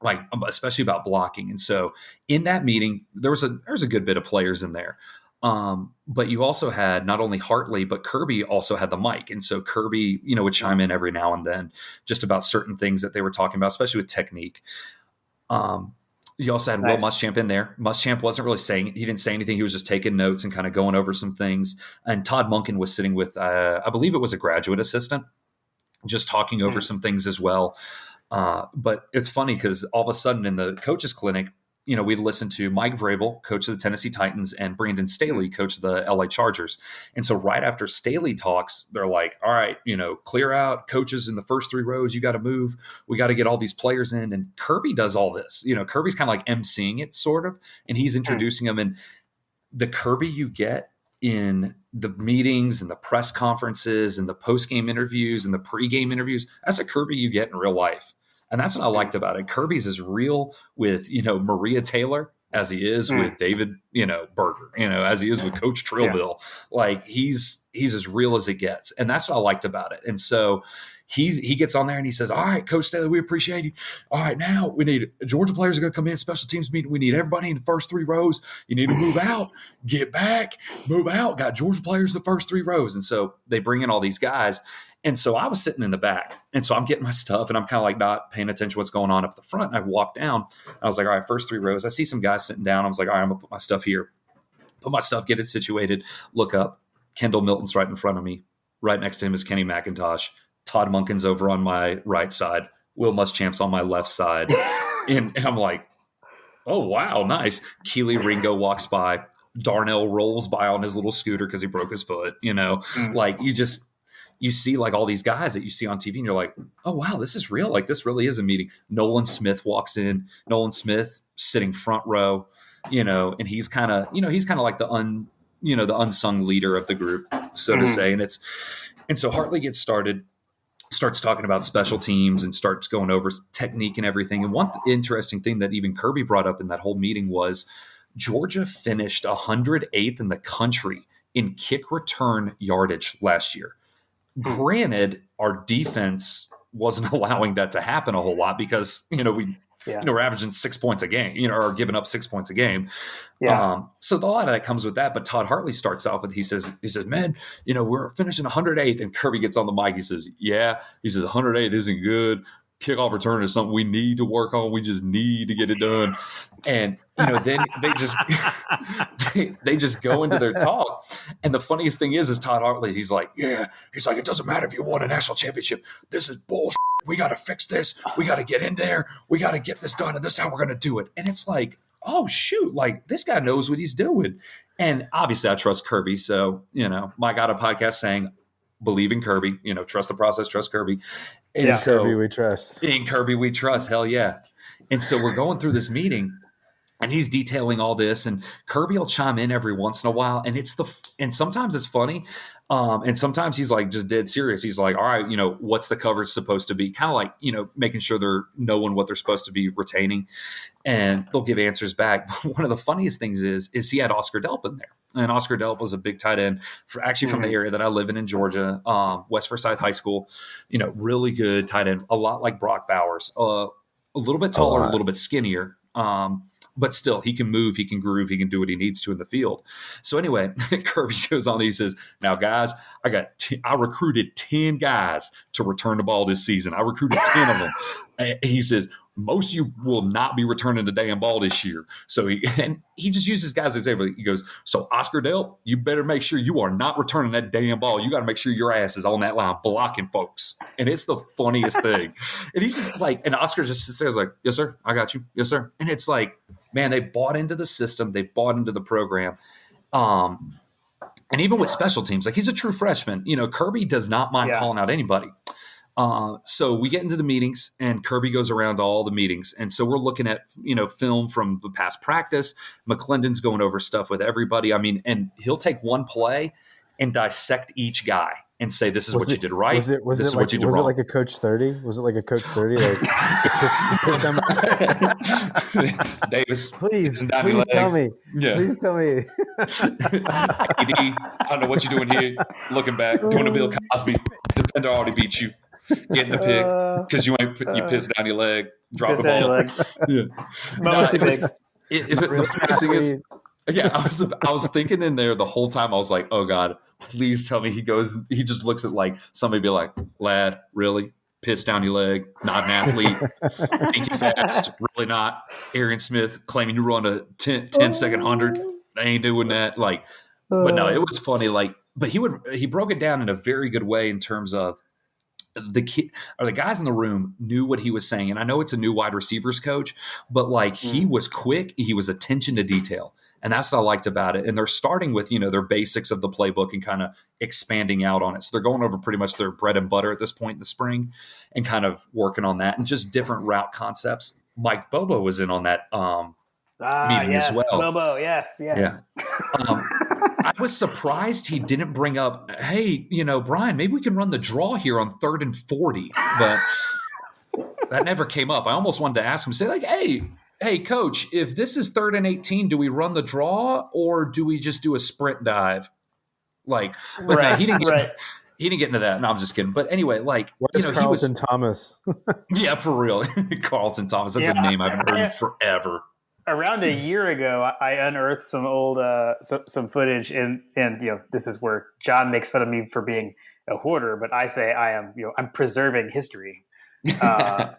like especially about blocking. And so in that meeting, there was a good bit of players in there. But you also had not only Hartley, but Kirby also had the mic. And so Kirby, would chime in every now and then just about certain things that they were talking about, especially with technique. You also had Will Muschamp in there. Muschamp wasn't really saying, he didn't say anything. He was just taking notes and kind of going over some things. And Todd Monken was sitting with, I believe it was a graduate assistant, just talking over some things as well. But it's funny because all of a sudden in the coaches clinic, we'd listen to Mike Vrabel, coach of the Tennessee Titans, and Brandon Staley, coach of the LA Chargers. And so right after Staley talks, they're like, all right, clear out coaches in the first three rows. You got to move. We got to get all these players in. And Kirby does all this. Kirby's kind of like emceeing it sort of, and he's introducing them. And the Kirby you get in the meetings and the press conferences and the post-game interviews and the pre-game interviews, that's a Kirby you get in real life. And that's what I liked about it. Kirby's as real with, Maria Taylor as he is with David, Berger, as he is with Coach Trill Bill. Like he's as real as it gets. And that's what I liked about it. And so he gets on there and he says, all right, Coach Staley, we appreciate you. All right, now we need Georgia players are going to come in, special teams meeting. We need everybody in the first three rows. You need to move out, get back, move out. Got Georgia players in the first three rows. And so they bring in all these guys. And so I was sitting in the back. And so I'm getting my stuff and I'm kind of like not paying attention to what's going on up the front. And I walked down. I was like, all right, first three rows. I see some guys sitting down. I was like, all right, I'm going to put my stuff here. put my stuff, get it situated, look up. Kendall Milton's right in front of me. Right next to him is Kenny McIntosh. Todd Monken's over on my right side. Will Muschamp's on my left side. and I'm like, oh, wow, nice. Keely Ringo walks by. Darnell rolls by on his little scooter because he broke his foot. Like you see like all these guys that you see on TV and you're like, oh, wow, this is real. Like this really is a meeting. Nolan Smith walks in. Nolan Smith sitting front row, and he's kind of like the unsung leader of the group, so to say. And so Hartley gets started, starts talking about special teams and starts going over technique and everything. And one interesting thing that even Kirby brought up in that whole meeting was Georgia finished 108th in the country in kick return yardage last year. Granted, our defense wasn't allowing that to happen a whole lot because, we're averaging 6 points a game, or giving up 6 points a game. Yeah. So a lot of that comes with that. But Todd Hartley starts off with, he says, man, we're finishing 108th. And Kirby gets on the mic. He says, 108th isn't good. Kickoff return is something we need to work on. We just need to get it done. And, then they just go into their talk. And the funniest thing is Todd Hartley, he's like, it doesn't matter if you won a national championship. This is bullshit. We got to fix this. We got to get in there. We got to get this done. And this is how we're going to do it. And it's like, oh, shoot, like this guy knows what he's doing. And obviously I trust Kirby. So, my God, a podcast saying, believe in Kirby, trust the process, trust Kirby. And so, Kirby we trust. In Kirby we trust. Hell yeah. And so we're going through this meeting and he's detailing all this, and Kirby will chime in every once in a while. And and sometimes it's funny. And sometimes he's like just dead serious. He's like, all right, what's the coverage supposed to be? Kind of like, making sure they're knowing what they're supposed to be retaining, and they'll give answers back. But one of the funniest things is he had Oscar Delp in there. And Oscar Delp was a big tight end from the area that I live in Georgia, West Forsyth High School, really good tight end, a lot like Brock Bowers, a little bit taller, a little bit skinnier. But still, he can move, he can groove, he can do what he needs to in the field. So anyway, Kirby goes on. He says, now, guys, I recruited 10 guys to return the ball this season. I recruited 10 of them. And he says, most of you will not be returning the damn ball this year. So he just uses guys as example. He goes, so Oscar Delp, you better make sure you are not returning that damn ball. You got to make sure your ass is on that line blocking folks. And it's the funniest thing. And he's just like, and Oscar just sits there like, yes, sir, I got you. Yes, sir. And it's like, man, they bought into the system. They bought into the program. And even with special teams, like he's a true freshman. Kirby does not mind calling out anybody. So we get into the meetings and Kirby goes around to all the meetings. And so we're looking at, film from the past practice. McClendon's going over stuff with everybody. I mean, and he'll take one play and dissect each guy and say, this is what you did right. Was it like a Coach 30? Was it like a Coach 30? Like, pissed on Davis, please tell me. Yeah. Please tell me. I don't know what you're doing here. Looking back, doing a Bill Cosby. Defender already beat you. Getting the pick because you pissed down your leg, drop the ball. The funniest thing is, I was thinking in there the whole time. I was like, oh God, please tell me he just looks at like somebody be like, lad, really? Piss down your leg, not an athlete, think you fast, really not. Arian Smith claiming you run a 10-second 100. I ain't doing that. Like, but no, it was funny. Like, but he broke it down in a very good way in terms of the guys in the room knew what he was saying. And I know it's a new wide receivers coach, but like he was quick. He was attention to detail. And that's what I liked about it. And they're starting with, their basics of the playbook and kind of expanding out on it. So they're going over pretty much their bread and butter at this point in the spring and kind of working on that and just different route concepts. Mike Bobo was in on that meeting as well. Bobo, yes. Yeah. I was surprised he didn't bring up, hey, Brian, maybe we can run the draw here on 3rd and 40. But that never came up. I almost wanted to ask him, say like, hey, coach, if this is 3rd and 18, do we run the draw or do we just do a sprint dive? Like, but no, he didn't get into that. No, I'm just kidding. But anyway, like, where's Carlton Thomas? Yeah, for real. Carlton Thomas. That's a name I haven't heard in forever. Around a year ago, I unearthed some old some footage, and this is where John makes fun of me for being a hoarder, but I say I'm preserving history. The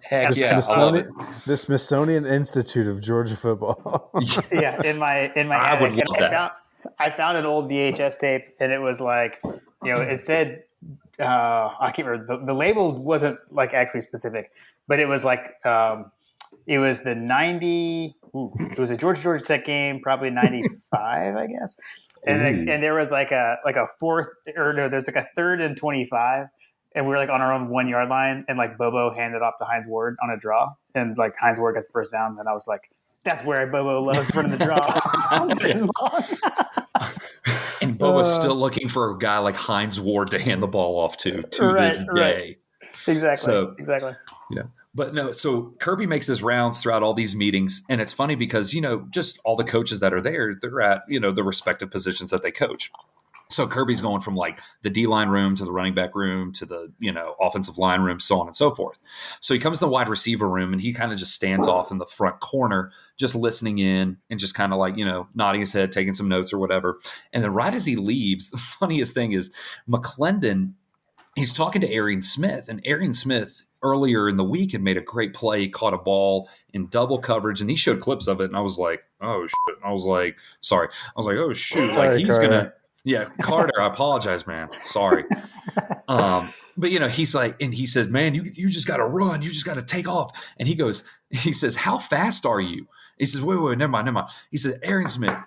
Smithsonian Institute of Georgia football. Yeah, in my I would love that. I found an old VHS tape, and it was like, it said, I can't remember, the label wasn't like actually specific, but it was like, it was the 90. It was a Georgia Tech game, probably 95, I guess. And there was like a fourth, or no, there's like a 3rd and 25, and we were like on our own 1 yard line, and like Bobo handed off to Hines Ward on a draw, and like Hines Ward got the first down, and I was like, that's where Bobo loves running the draw. And Bobo's still looking for a guy like Hines Ward to hand the ball off to this day. Exactly. Exactly. Yeah. But no, so Kirby makes his rounds throughout all these meetings. And it's funny because, just all the coaches that are there, they're at, the respective positions that they coach. So Kirby's going from like the D-line room to the running back room to the, offensive line room, so on and so forth. So he comes to the wide receiver room and he kind of just stands off in the front corner, just listening in and just kind of like, nodding his head, taking some notes or whatever. And then right as he leaves, the funniest thing is McClendon, he's talking to Arian Smith, and Arian Smith earlier in the week had made a great play, caught a ball in double coverage, and he showed clips of it. And I was like, oh, shit. I was like, oh, shoot. Sorry, like he's Carter. going to. Yeah, Carter, I apologize, man. Sorry. But, he's like, and he says, man, you just got to run. You just got to take off. And he says, how fast are you? He says, wait, never mind. He said, Arian Smith,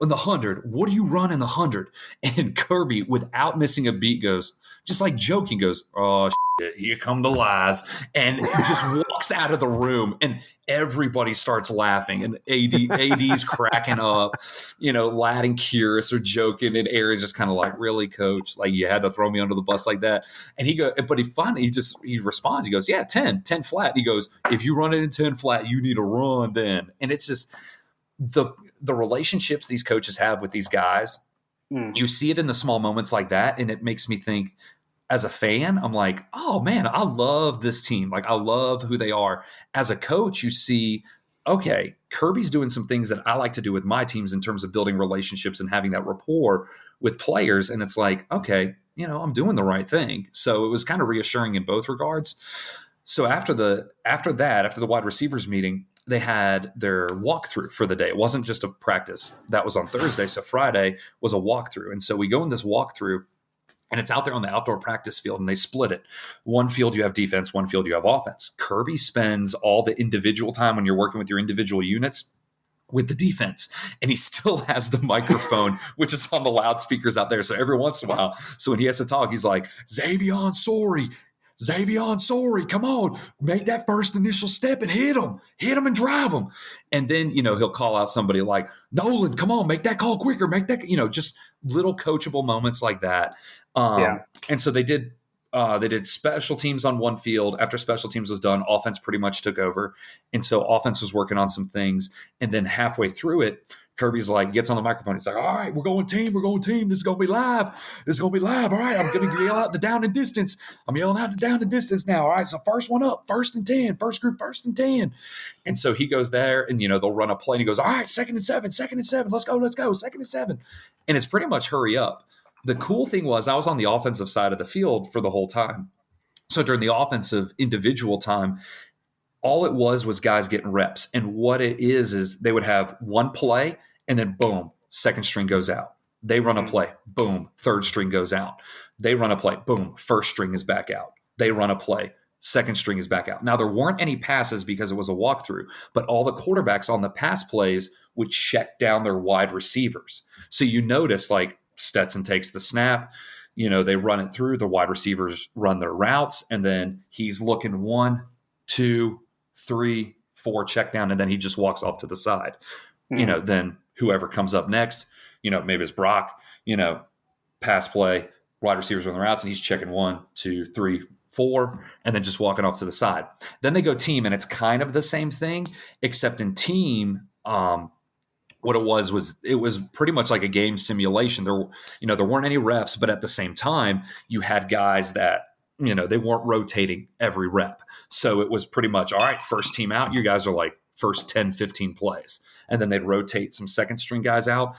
in the 100, what do you run in the 100? And Kirby, without missing a beat, goes, just like joking, goes, oh, shit, here come the lies, and just walks out of the room, and everybody starts laughing, and AD's cracking up, Ladd and Curious are joking, and Aaron's just kind of like, really, coach? Like, you had to throw me under the bus like that? And he responds, he goes, yeah, 10 flat. He goes, if you run it in 10 flat, you need to run then. And it's just the relationships these coaches have with these guys. You see it in the small moments like that, and it makes me think, as a fan, I'm like, oh man, I love this team. Like, I love who they are. As a coach, you see, okay, Kirby's doing some things that I like to do with my teams in terms of building relationships and having that rapport with players. And it's like, okay, I'm doing the right thing. So it was kind of reassuring in both regards. So after the wide receivers meeting, they had their walkthrough for the day. It wasn't just a practice. That was on Thursday. So Friday was a walkthrough. And so we go in this walkthrough, and it's out there on the outdoor practice field, and they split it. One field you have defense, one field you have offense. Kirby spends all the individual time when you're working with your individual units with the defense, and he still has the microphone, which is on the loudspeakers out there. So every once in a while, so when he has to talk, he's like, Xavion, sorry, come on, make that first initial step and hit him and drive him. And then, he'll call out somebody like, Nolan, come on, make that call quicker, make that, just little coachable moments like that. And so they did special teams on one field. After special teams was done, offense pretty much took over. And so offense was working on some things. And then halfway through it, Kirby's like, gets on the microphone. He's like, all right, we're going team. This is going to be live. All right, I'm going to yell out the down and distance. I'm yelling out the down and distance now. All right, so first one up, 1st and 10, first group, 1st and 10. And so he goes there, and, they'll run a play, and he goes, all right, 2nd and 7, let's go, 2nd and 7. And it's pretty much hurry up. The cool thing was I was on the offensive side of the field for the whole time. So during the offensive individual time, all it was guys getting reps. And what it is they would have one play, and then boom, second string goes out. They run a play, boom, third string goes out. They run a play, boom, first string is back out. They run a play, second string is back out. Now, there weren't any passes because it was a walkthrough, but all the quarterbacks on the pass plays would check down their wide receivers. So you notice, like, Stetson takes the snap, they run it through, the wide receivers run their routes, and then he's looking 1, 2, 3, 4, check down, and then he just walks off to the side. Then whoever comes up next, maybe it's Brock, pass play, wide receivers run the routes, and he's checking 1, 2, 3, 4, and then just walking off to the side. Then they go team, and it's kind of the same thing, except in team, what it was pretty much like a game simulation. There weren't any refs, but at the same time, you had guys that, they weren't rotating every rep. So it was pretty much, all right, first team out, you guys are like first 10, 15 plays. And then they'd rotate some second string guys out,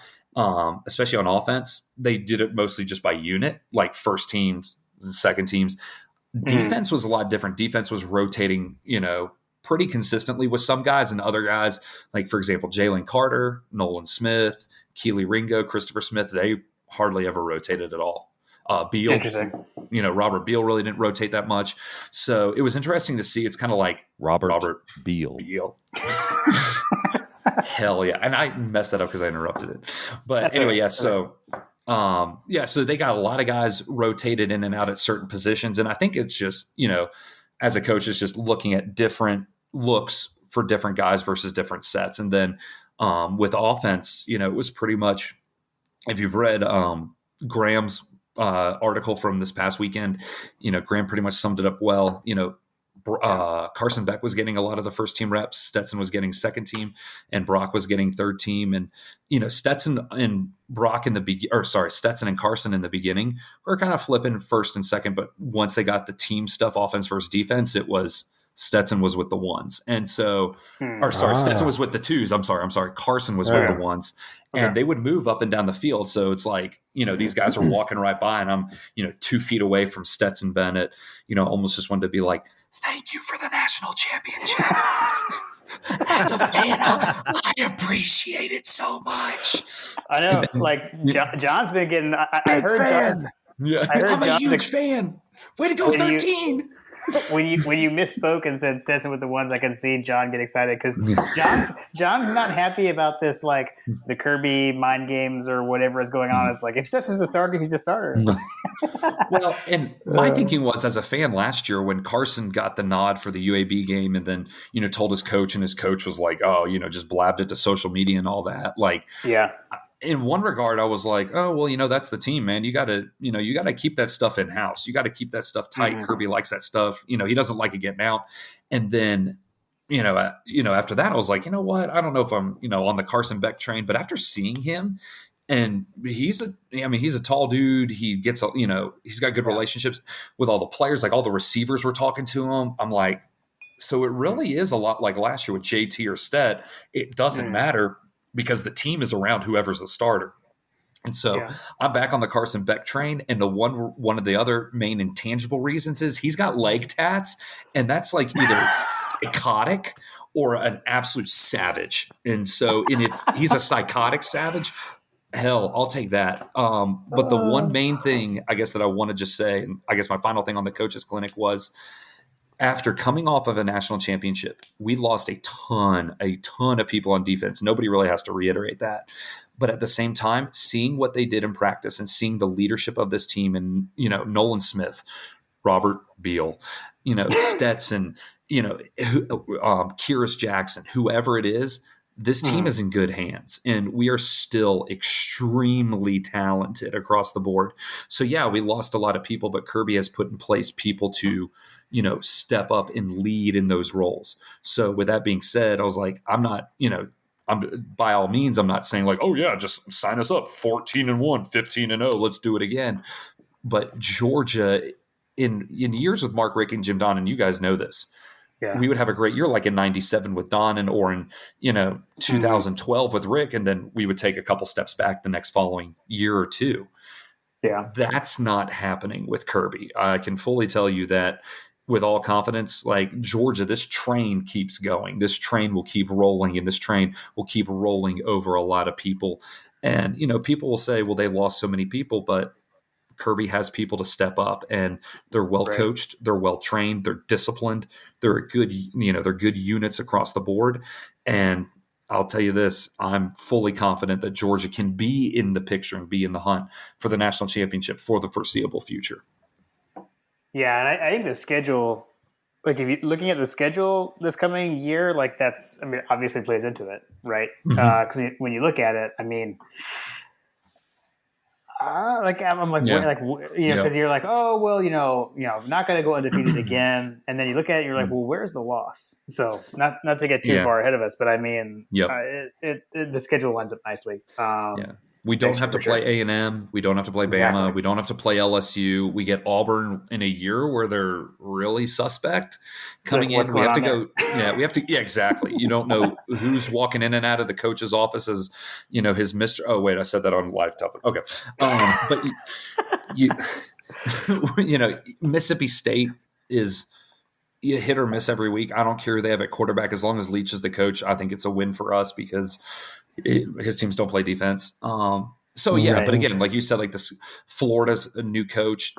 especially on offense. They did it mostly just by unit, like first teams, second teams. Defense was a lot different. Defense was rotating, pretty consistently with some guys, and other guys, like, for example, Jalen Carter, Nolan Smith, Keely Ringo, Christopher Smith, they hardly ever rotated at all. Beal, Interesting. Robert Beal really didn't rotate that much. So it was interesting to see. It's kind of like Robert Beal. Hell yeah. And I messed that up because I interrupted it. But anyway, yeah. So, so they got a lot of guys rotated in and out at certain positions. And I think it's just, as a coach, it's just looking at different looks for different guys versus different sets. And then with offense, it was pretty much, if you've read Graham's article from this past weekend, Graham pretty much summed it up well. Carson Beck was getting a lot of the first team reps. Stetson was getting second team, and Brock was getting third team. And Stetson and Stetson and Carson in the beginning were kind of flipping first and second. But once they got the team stuff, offense versus defense, it was Stetson was with the ones, and so Stetson was with the twos. I'm sorry. Carson was with the ones, and they would move up and down the field. So it's like these guys are walking right by, and I'm 2 feet away from Stetson Bennett. Almost just wanted to be like, "Thank you for the national championship." As a fan, I appreciate it so much. I know, John's been getting. I heard John's. Yeah, I'm a huge fan. Way to go, 13. When you misspoke and said Stetson with the ones, I can see John get excited because John's not happy about this, like the Kirby mind games or whatever is going on. It's like if Stetson's the starter, he's the starter. Well, and my thinking was, as a fan last year when Carson got the nod for the UAB game and then told his coach, and his coach was like, "Oh, just blabbed it to social media and all that." Like, yeah. In one regard, I was like, "Oh, well, that's the team, man. You got to keep that stuff in house. You got to keep that stuff tight." Mm-hmm. Kirby likes that stuff. He doesn't like it getting out. And then, after that, I was like, you know what? I don't know if I'm, on the Carson Beck train, but after seeing him, and he's a tall dude. He gets, he's got good relationships with all the players. Like all the receivers were talking to him. I'm like, so it really is a lot like last year with JT or Stet. It doesn't matter, because the team is around whoever's the starter. And so I'm back on the Carson Beck train. And the one of the other main intangible reasons is he's got leg tats, and that's like either psychotic or an absolute savage. And so if he's a psychotic savage, hell, I'll take that. But the one main thing, I guess, that I want to just say, and I guess my final thing on the Coaches Clinic was, after coming off of a national championship, we lost a ton of people on defense. Nobody really has to reiterate that. But at the same time, seeing what they did in practice and seeing the leadership of this team, and, Nolan Smith, Robert Beal, Stetson, Kyrus Jackson, whoever it is, this team is in good hands, and we are still extremely talented across the board. So yeah, we lost a lot of people, but Kirby has put in place people to, step up and lead in those roles. So with that being said, I was like, I'm not, by all means, I'm not saying like, oh yeah, just sign us up 14-1, 15-0, let's do it again. But Georgia, in years with Mark Rick and Jim Donnan, you guys know this. Yeah. We would have a great year like in 97 with Donnan, or in 2012 with Rick, and then we would take a couple steps back the next following year or two. Yeah, that's not happening with Kirby. I can fully tell you that with all confidence. Like Georgia, this train keeps going. This train will keep rolling, and this train will keep rolling over a lot of people. And people will say, well, they lost so many people, but Kirby has people to step up, and they're well coached, they're well trained, they're disciplined, they're good units across the board. And I'll tell you this, I'm fully confident that Georgia can be in the picture and be in the hunt for the national championship for the foreseeable future. Yeah, and I think the schedule, like if you're looking at the schedule this coming year, like obviously plays into it, right? Because when you look at it, because you're like, oh, well, not going to go undefeated again. And then you look at it, you're like, well, where's the loss? So not to get too far ahead of us, but the schedule lines up nicely. We don't have to play A&M. We don't have to play Bama. Exactly. We don't have to play LSU. We get Auburn in a year where they're really suspect coming in. We have to go. Yeah, we have to. Yeah, exactly. You don't know who's walking in and out of the coach's office as, his Mr. Oh, wait, I said that on live topic. Okay. But Mississippi State is hit or miss every week. I don't care who they have at quarterback. As long as Leach is the coach, I think it's a win for us because his teams don't play defense. So yeah, Right. but again, like you said, like this Florida's a new coach,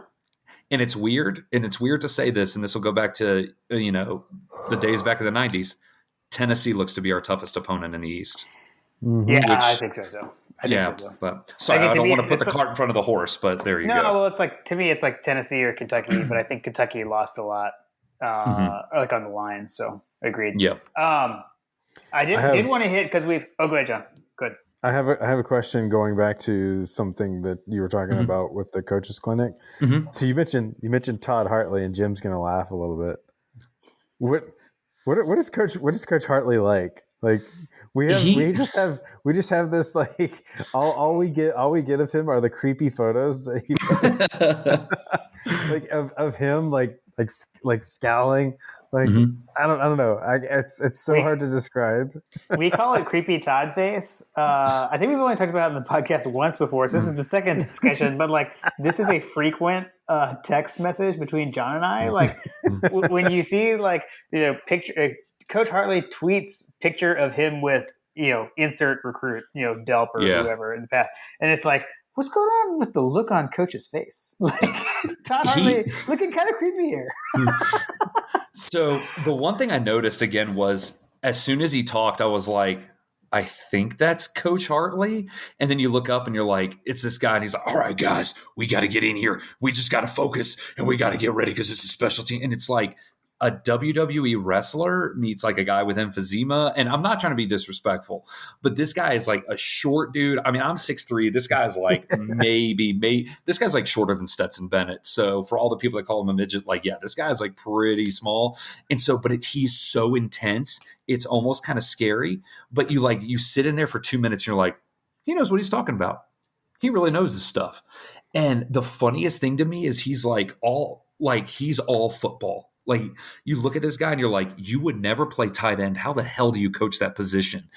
and it's weird to say this, and this will go back to the days back in the 90s. Tennessee looks to be our toughest opponent in the East. Yeah, I think so. I think so. But sorry, I don't want to put the cart in front of the horse, but there you go. No, well, it's like, to me, it's like Tennessee or Kentucky, but I think Kentucky lost a lot, like on the line. So agreed. Yeah. I did want to hit because we've. Oh, go ahead, John. Good. I have a question going back to something that you were talking about with the Coaches Clinic. So you mentioned Todd Hartley, and Jim's going to laugh a little bit. What is Coach Hartley like? Like we just have this, like all we get of him are the creepy photos that he posts, like of him like scowling. Like I don't know. It's so hard to describe. We call it creepy Todd face. I think we've only talked about it in the podcast once before, so this is the second discussion. But like, this is a frequent text message between John and I. Like when you see picture Coach Hartley tweets picture of him with insert recruit Delp or whoever in the past, and it's like, what's going on with the look on Coach's face? Like Todd Hartley looking kind of creepy here. So the one thing I noticed again was as soon as he talked, I was like, I think that's Coach Hartley. And then you look up and you're like, it's this guy. And he's like, all right, guys, we got to get in here. We just got to focus and we got to get ready because it's a special team. And it's like a WWE wrestler meets like a guy with emphysema. And I'm not trying to be disrespectful, but this guy is like a short dude. I mean, I'm 6'3". This guy's like this guy's like shorter than Stetson Bennett. So for all the people that call him a midget, like, yeah, this guy's like pretty small. And so, but he's so intense. It's almost kind of scary, but you sit in there for 2 minutes and you're like, he knows what he's talking about. He really knows this stuff. And the funniest thing to me is he's all football. Like you look at this guy and you're like, you would never play tight end. How the hell do you coach that position?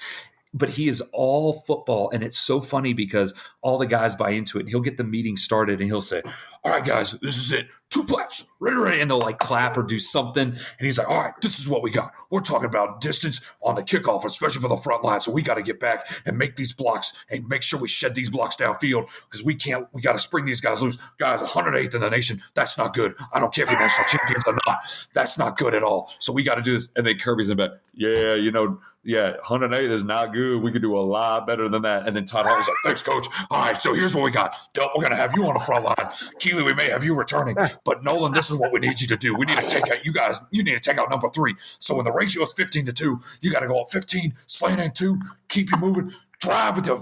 But he is all football. And it's so funny because all the guys buy into it. And he'll get the meeting started and he'll say, all right, guys, this is it. 2 plaps, ready. And they'll like clap or do something. And he's like, all right, this is what we got. We're talking about distance on the kickoff, especially for the front line. So we got to get back and make these blocks and make sure we shed these blocks downfield because we got to spring these guys loose. Guys, 108th in the nation. That's not good. I don't care if you're national champions or not. That's not good at all. So we got to do this. And then Kirby's in back. Yeah, 108 is not good. We could do a lot better than that. And then Todd Hartley's like, thanks, coach. All right, so here's what we got. Delp, we're going to have you on the front line. Keely, we may have you returning. But Nolan, this is what we need you to do. We need to take out you guys. You need to take out number 3. So when the ratio is 15-2, you got to go up 15, slant in 2, keep you moving. Drive with your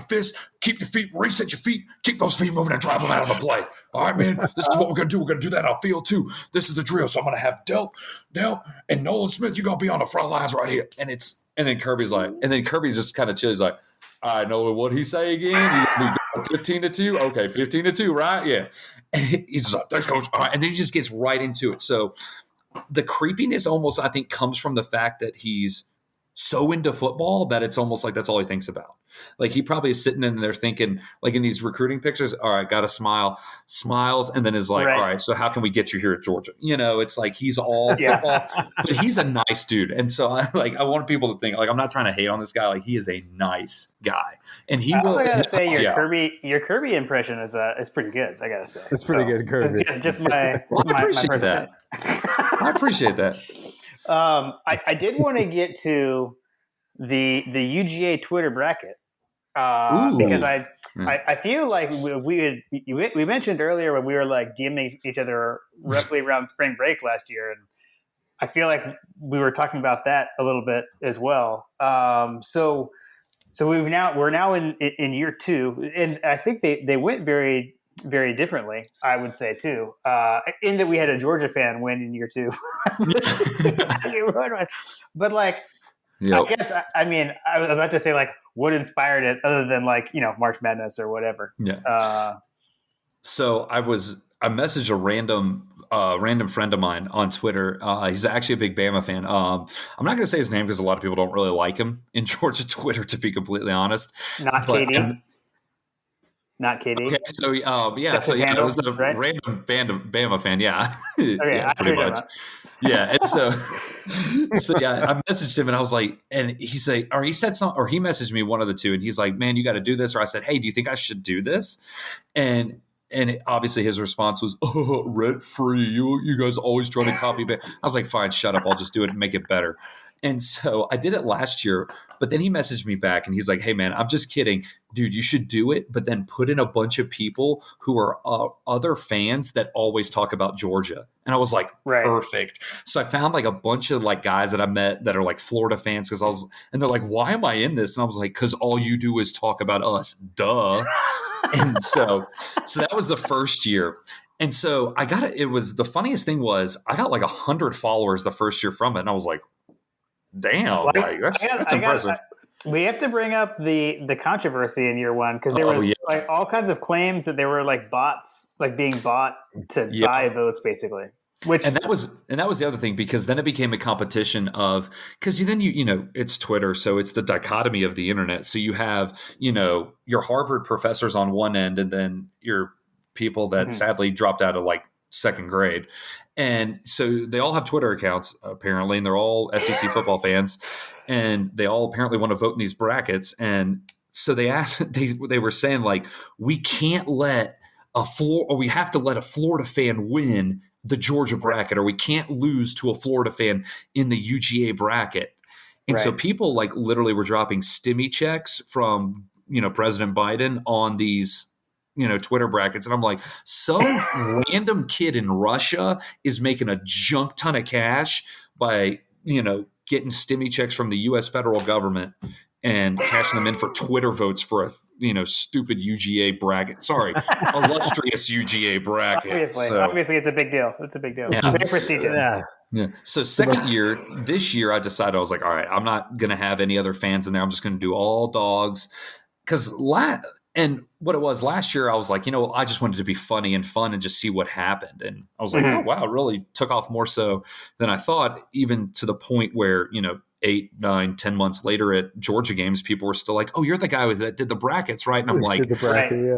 fist. Keep your feet, reset your feet. Keep those feet moving and drive them out of the play. All right, man. This is what we're going to do. We're going to do that on field too. This is the drill. So I'm going to have Delp, and Nolan Smith. You're going to be on the front lines right here. And then Kirby's just kind of chill. He's like, all right, Nolan, what'd he say again? 15-2? Okay, 15-2, right? Yeah. And he's just like, thanks, coach. All right. And then he just gets right into it. So the creepiness almost, I think, comes from the fact that he's so into football that it's almost like that's all he thinks about. Like he probably is sitting in there thinking, like in these recruiting pictures, all right, got to smiles, and then is like, all right, so how can we get you here at Georgia? It's like he's all football, but he's a nice dude. And so I want people to think, like, I'm not trying to hate on this guy. Like he is a nice guy. And he also got to say your Kirby impression is pretty good. I got to say. It's pretty good, Kirby. Just my I appreciate that. I appreciate that. I did want to get to the UGA Twitter bracket because I feel like we mentioned earlier when we were like DMing each other roughly around spring break last year, and I feel like we were talking about that a little bit as well. So we're now in year 2, and I think they went very, very differently, I would say too, in that we had a Georgia fan win in year 2. But like, I guess, I mean, I was about to say like what inspired it other than like, March Madness or whatever. Yeah. So I messaged a random friend of mine on Twitter. He's actually a big Bama fan. I'm not going to say his name because a lot of people don't really like him in Georgia Twitter, to be completely honest. Not KD. Not KD. Okay, so it was a random Bama fan. Yeah, okay, yeah, pretty much. Yeah. And so yeah, I messaged him and I was like, and he said something, or he messaged me, one of the two, and he's like, man, you got to do this. Or I said, hey, do you think I should do this? And obviously his response was, oh, rent free. You guys always trying to copy me. I was like, fine, shut up. I'll just do it and make it better. And so I did it last year, but then he messaged me back and he's like, hey man, I'm just kidding. Dude, you should do it, but then put in a bunch of people who are other fans that always talk about Georgia. And I was like, perfect. So I found like a bunch of like guys that I met that are like Florida fans and they're like, why am I in this? And I was like, because all you do is talk about us. Duh. And so that was the first year. And so it was the funniest thing was I got like 100 followers the first year from it. And I was like, damn, that's impressive. We have to bring up the controversy in year one because there was like all kinds of claims that there were like bots, like being bought to buy votes, basically. And that was the other thing, because then it became a competition of, because then it's Twitter, so it's the dichotomy of the internet. So you have your Harvard professors on one end, and then your people that sadly dropped out of like second grade. And so they all have Twitter accounts apparently, and they're all SEC football fans, and they all apparently want to vote in these brackets. And so they were saying like, we can't let we have to let a Florida fan win the Georgia bracket, or we can't lose to a Florida fan in the UGA bracket. And so people like literally were dropping stimmy checks from President Biden on these Twitter brackets. And I'm like, some random kid in Russia is making a junk ton of cash by, getting stimmy checks from the U.S. federal government and cashing them in for Twitter votes for a, stupid UGA bracket. Sorry, illustrious UGA bracket. Obviously it's a big deal. It's a big deal. It's very prestigious. Yeah. So this year I decided, I was like, all right, I'm not going to have any other fans in there. I'm just going to do all dogs. And what it was last year, I was like, I just wanted to be funny and fun and just see what happened. And I was like, oh, wow, it really took off more so than I thought, even to the point where, 8, 9, 10 months later at Georgia games, people were still like, oh, you're the guy that did the brackets, right? And I'm like, did the bracket,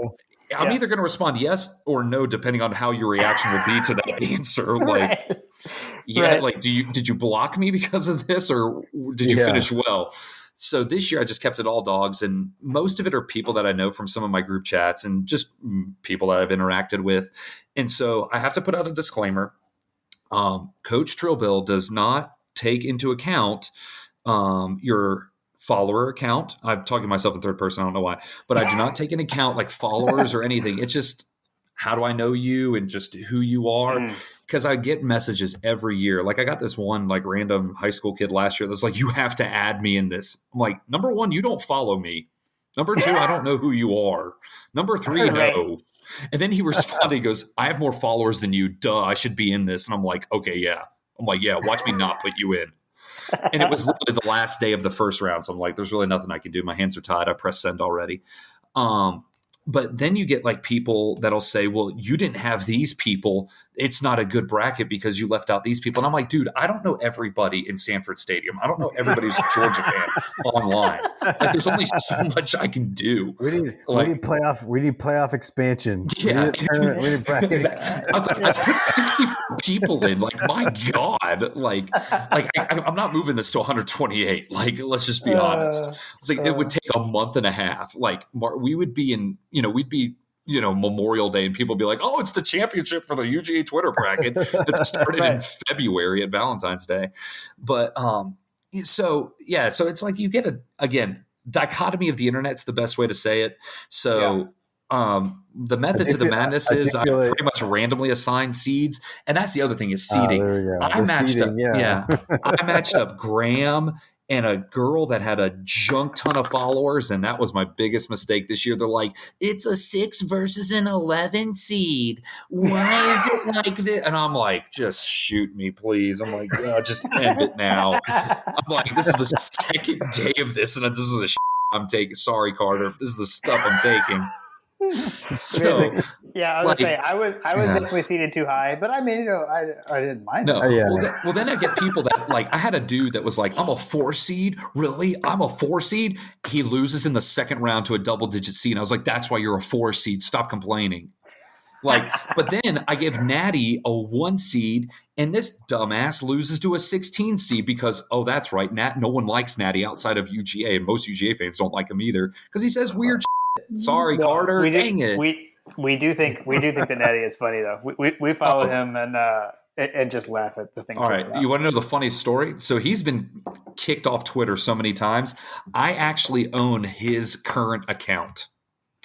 I'm either going to respond yes or no, depending on how your reaction will be to that answer. Like, like, did you block me because of this, or did you finish well? So this year I just kept it all dogs, and most of it are people that I know from some of my group chats and just people that I've interacted with. And so I have to put out a disclaimer. Coach Trill does not take into account your follower account. I'm talking to myself in third person. I don't know why, but I do not take into account like followers or anything. It's just, how do I know you and just who you are? Because I get messages every year. Like I got this one like random high school kid last year that's like, you have to add me in this. I'm like, number one, you don't follow me. Number two, I don't know who you are. Number three, no. And then he responded, he goes, I have more followers than you. Duh, I should be in this. And I'm like, okay, yeah. I'm like, yeah, watch me not put you in. And it was literally the last day of the first round. So I'm like, there's really nothing I can do. My hands are tied. I pressed send already. But then you get like people that'll say, well, you didn't have these people. It's not a good bracket because you left out these people. And I'm like, dude, I don't know everybody in Sanford Stadium. I don't know everybody who's a Georgia fan online. Like, there's only so much I can do. We need playoff expansion. Yeah. We need brackets. I put 64 people in. Like, my God. Like I'm not moving this to 128. Like, let's just be honest. It's like it would take a month and a half. Like, we would be in, we'd be, Memorial Day, and people would be like, oh, it's the championship for the UGA Twitter bracket that started in February at Valentine's Day. But so it's like you get dichotomy of the internet's the best way to say it. So the method to the madness is I pretty much randomly assign seeds. And that's the other thing is seeding. I matched up Graham and a girl that had a junk ton of followers, and that was my biggest mistake this year. They're like, it's a 6 versus an 11 seed. Why is it like this? And I'm like, just shoot me, please. I'm like, just end it now. I'm like, this is the second day of this, and this is the I'm taking. Sorry, Carter. This is the stuff I'm taking. So, I was gonna say I was definitely seated too high, but I mean, I didn't mind. No, well, then I get people that like I had a dude that was like, I'm a 4 seed, really? I'm a 4 seed. He loses in the second round to a double-digit seed. And I was like, that's why you're a 4 seed. Stop complaining. But then I give Natty a 1 seed, and this dumbass loses to a 16 seed because, that's right, no one likes Natty outside of UGA, and most UGA fans don't like him either because he says weird shit. Sorry, Carter. Dang it. We do think that Natty is funny though. We follow him and just laugh at the things. All right, you want to know the funny story? So he's been kicked off Twitter so many times. I actually own his current account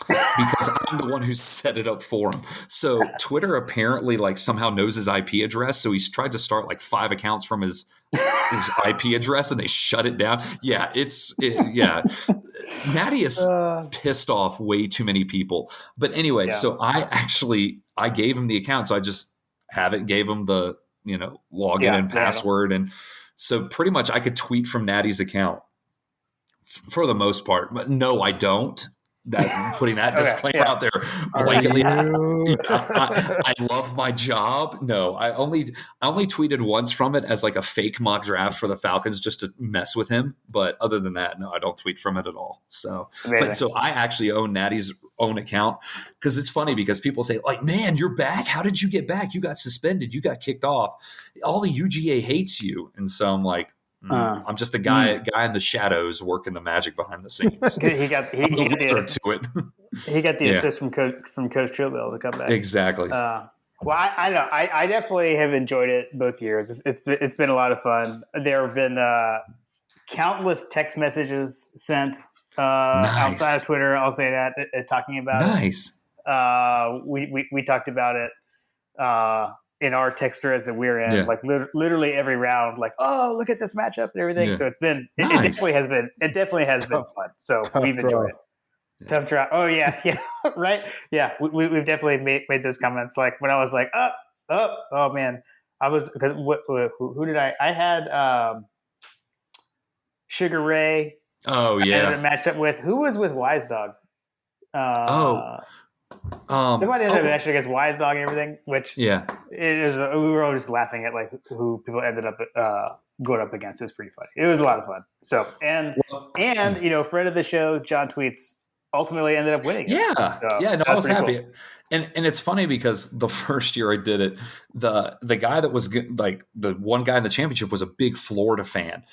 because I'm the one who set it up for him. So Twitter apparently somehow knows his IP address. So he's tried to start 5 accounts from his IP address, and they shut it down. Yeah, Natty is pissed off way too many people. But anyway, so I gave him the account. So I just gave him the login and password, and so pretty much I could tweet from Natty's account for the most part. But no, I don't. Putting that disclaimer out there blankly. I love my job. No, I only tweeted once from it as a fake mock draft for the Falcons just to mess with him. But other than that, no, I don't tweet from it at all. So, so I actually own Natty's own account because it's funny because people say man, you're back. How did you get back? You got suspended. You got kicked off. All the UGA hates you. And so I'm I'm just a guy in the shadows working the magic behind the scenes. He got the assist from Coach Trill to come back. Exactly. Well, I know. I definitely have enjoyed it both years. It's been a lot of fun. There have been countless text messages sent outside of Twitter. I'll say that talking about it. We talked about it. In our text threads that we're in, literally every round, look at this matchup and everything. Yeah. So it's been, it definitely has been fun. So we've enjoyed it. Tough draw. Oh yeah. Right. Yeah. We've definitely made those comments. When I was up, oh man, I was, because who did I had, Sugar Ray. Oh yeah. I matched up with, who was with Wise Dog? Somebody ended up actually against Wise Dog and everything, which it is. We were all just laughing at who people ended up going up against. It was pretty funny. It was a lot of fun. So and friend of the show, John Tweets, ultimately ended up winning. Yeah, so I was happy. Cool. And it's funny because the first year I did it, the guy that was the one guy in the championship was a big Florida fan.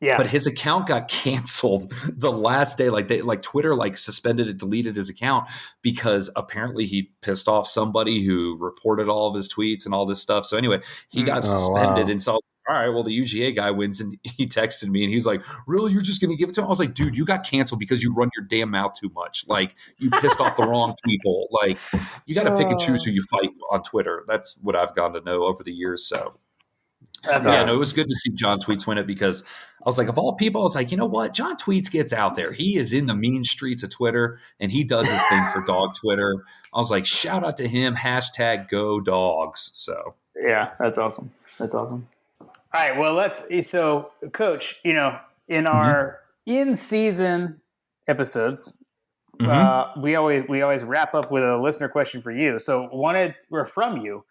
Yeah. But his account got canceled the last day. Twitter suspended it, deleted his account because apparently he pissed off somebody who reported all of his tweets and all this stuff. So anyway, he got suspended. Wow. And so, all right, well, the UGA guy wins, and he texted me and he's like, "Really, you're just going to give it to him?" I was like, "Dude, you got canceled because you run your damn mouth too much. You pissed off the wrong people. You got to pick and choose who you fight on Twitter." That's what I've gotten to know over the years. So. It was good to see John Tweets win it because I was of all people, I was you know what? John Tweets gets out there. He is in the mean streets of Twitter, and he does his thing for dog Twitter. I was shout out to him, #GoDogs. So yeah, that's awesome. All right, well, so Coach, in our in-season episodes, we always wrap up with a listener question for you. So from you.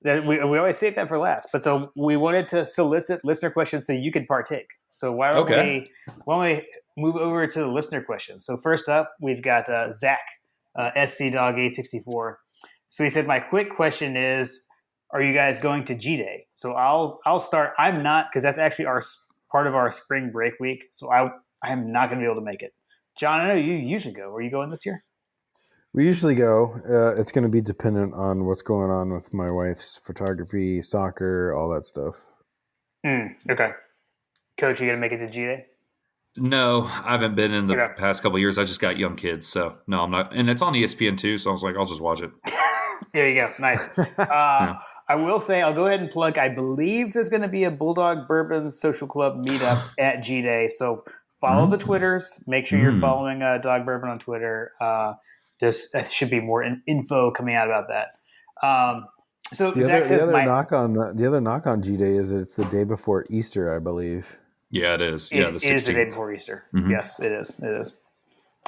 That we always save that for last, but so we wanted to solicit listener questions so you could partake. So why don't we move over to the listener questions? So first up, we've got Zach, SC Dog 864. So he said, "My quick question is, are you guys going to G Day?" So I'll start. I'm not, because that's actually part of our spring break week. So I'm not going to be able to make it. John, I know you usually go. Are you going this year? We usually go. It's going to be dependent on what's going on with my wife's photography, soccer, all that stuff. Okay. Coach, you going to make it to G-Day? No, I haven't been in the past couple of years. I just got young kids, so no, I'm not. And it's on ESPN too, so I was I'll just watch it. There you go. Nice. I will say, I'll go ahead and plug, I believe there's going to be a Bulldog Bourbon Social Club meetup at G-Day, so follow the Twitters. Make sure you're following Dog Bourbon on Twitter. There should be more info coming out about that. So the other knock on G Day is that it's the day before Easter, I believe. Yeah, it is. The 16th. It is the day before Easter. Mm-hmm. Yes, it is. It is.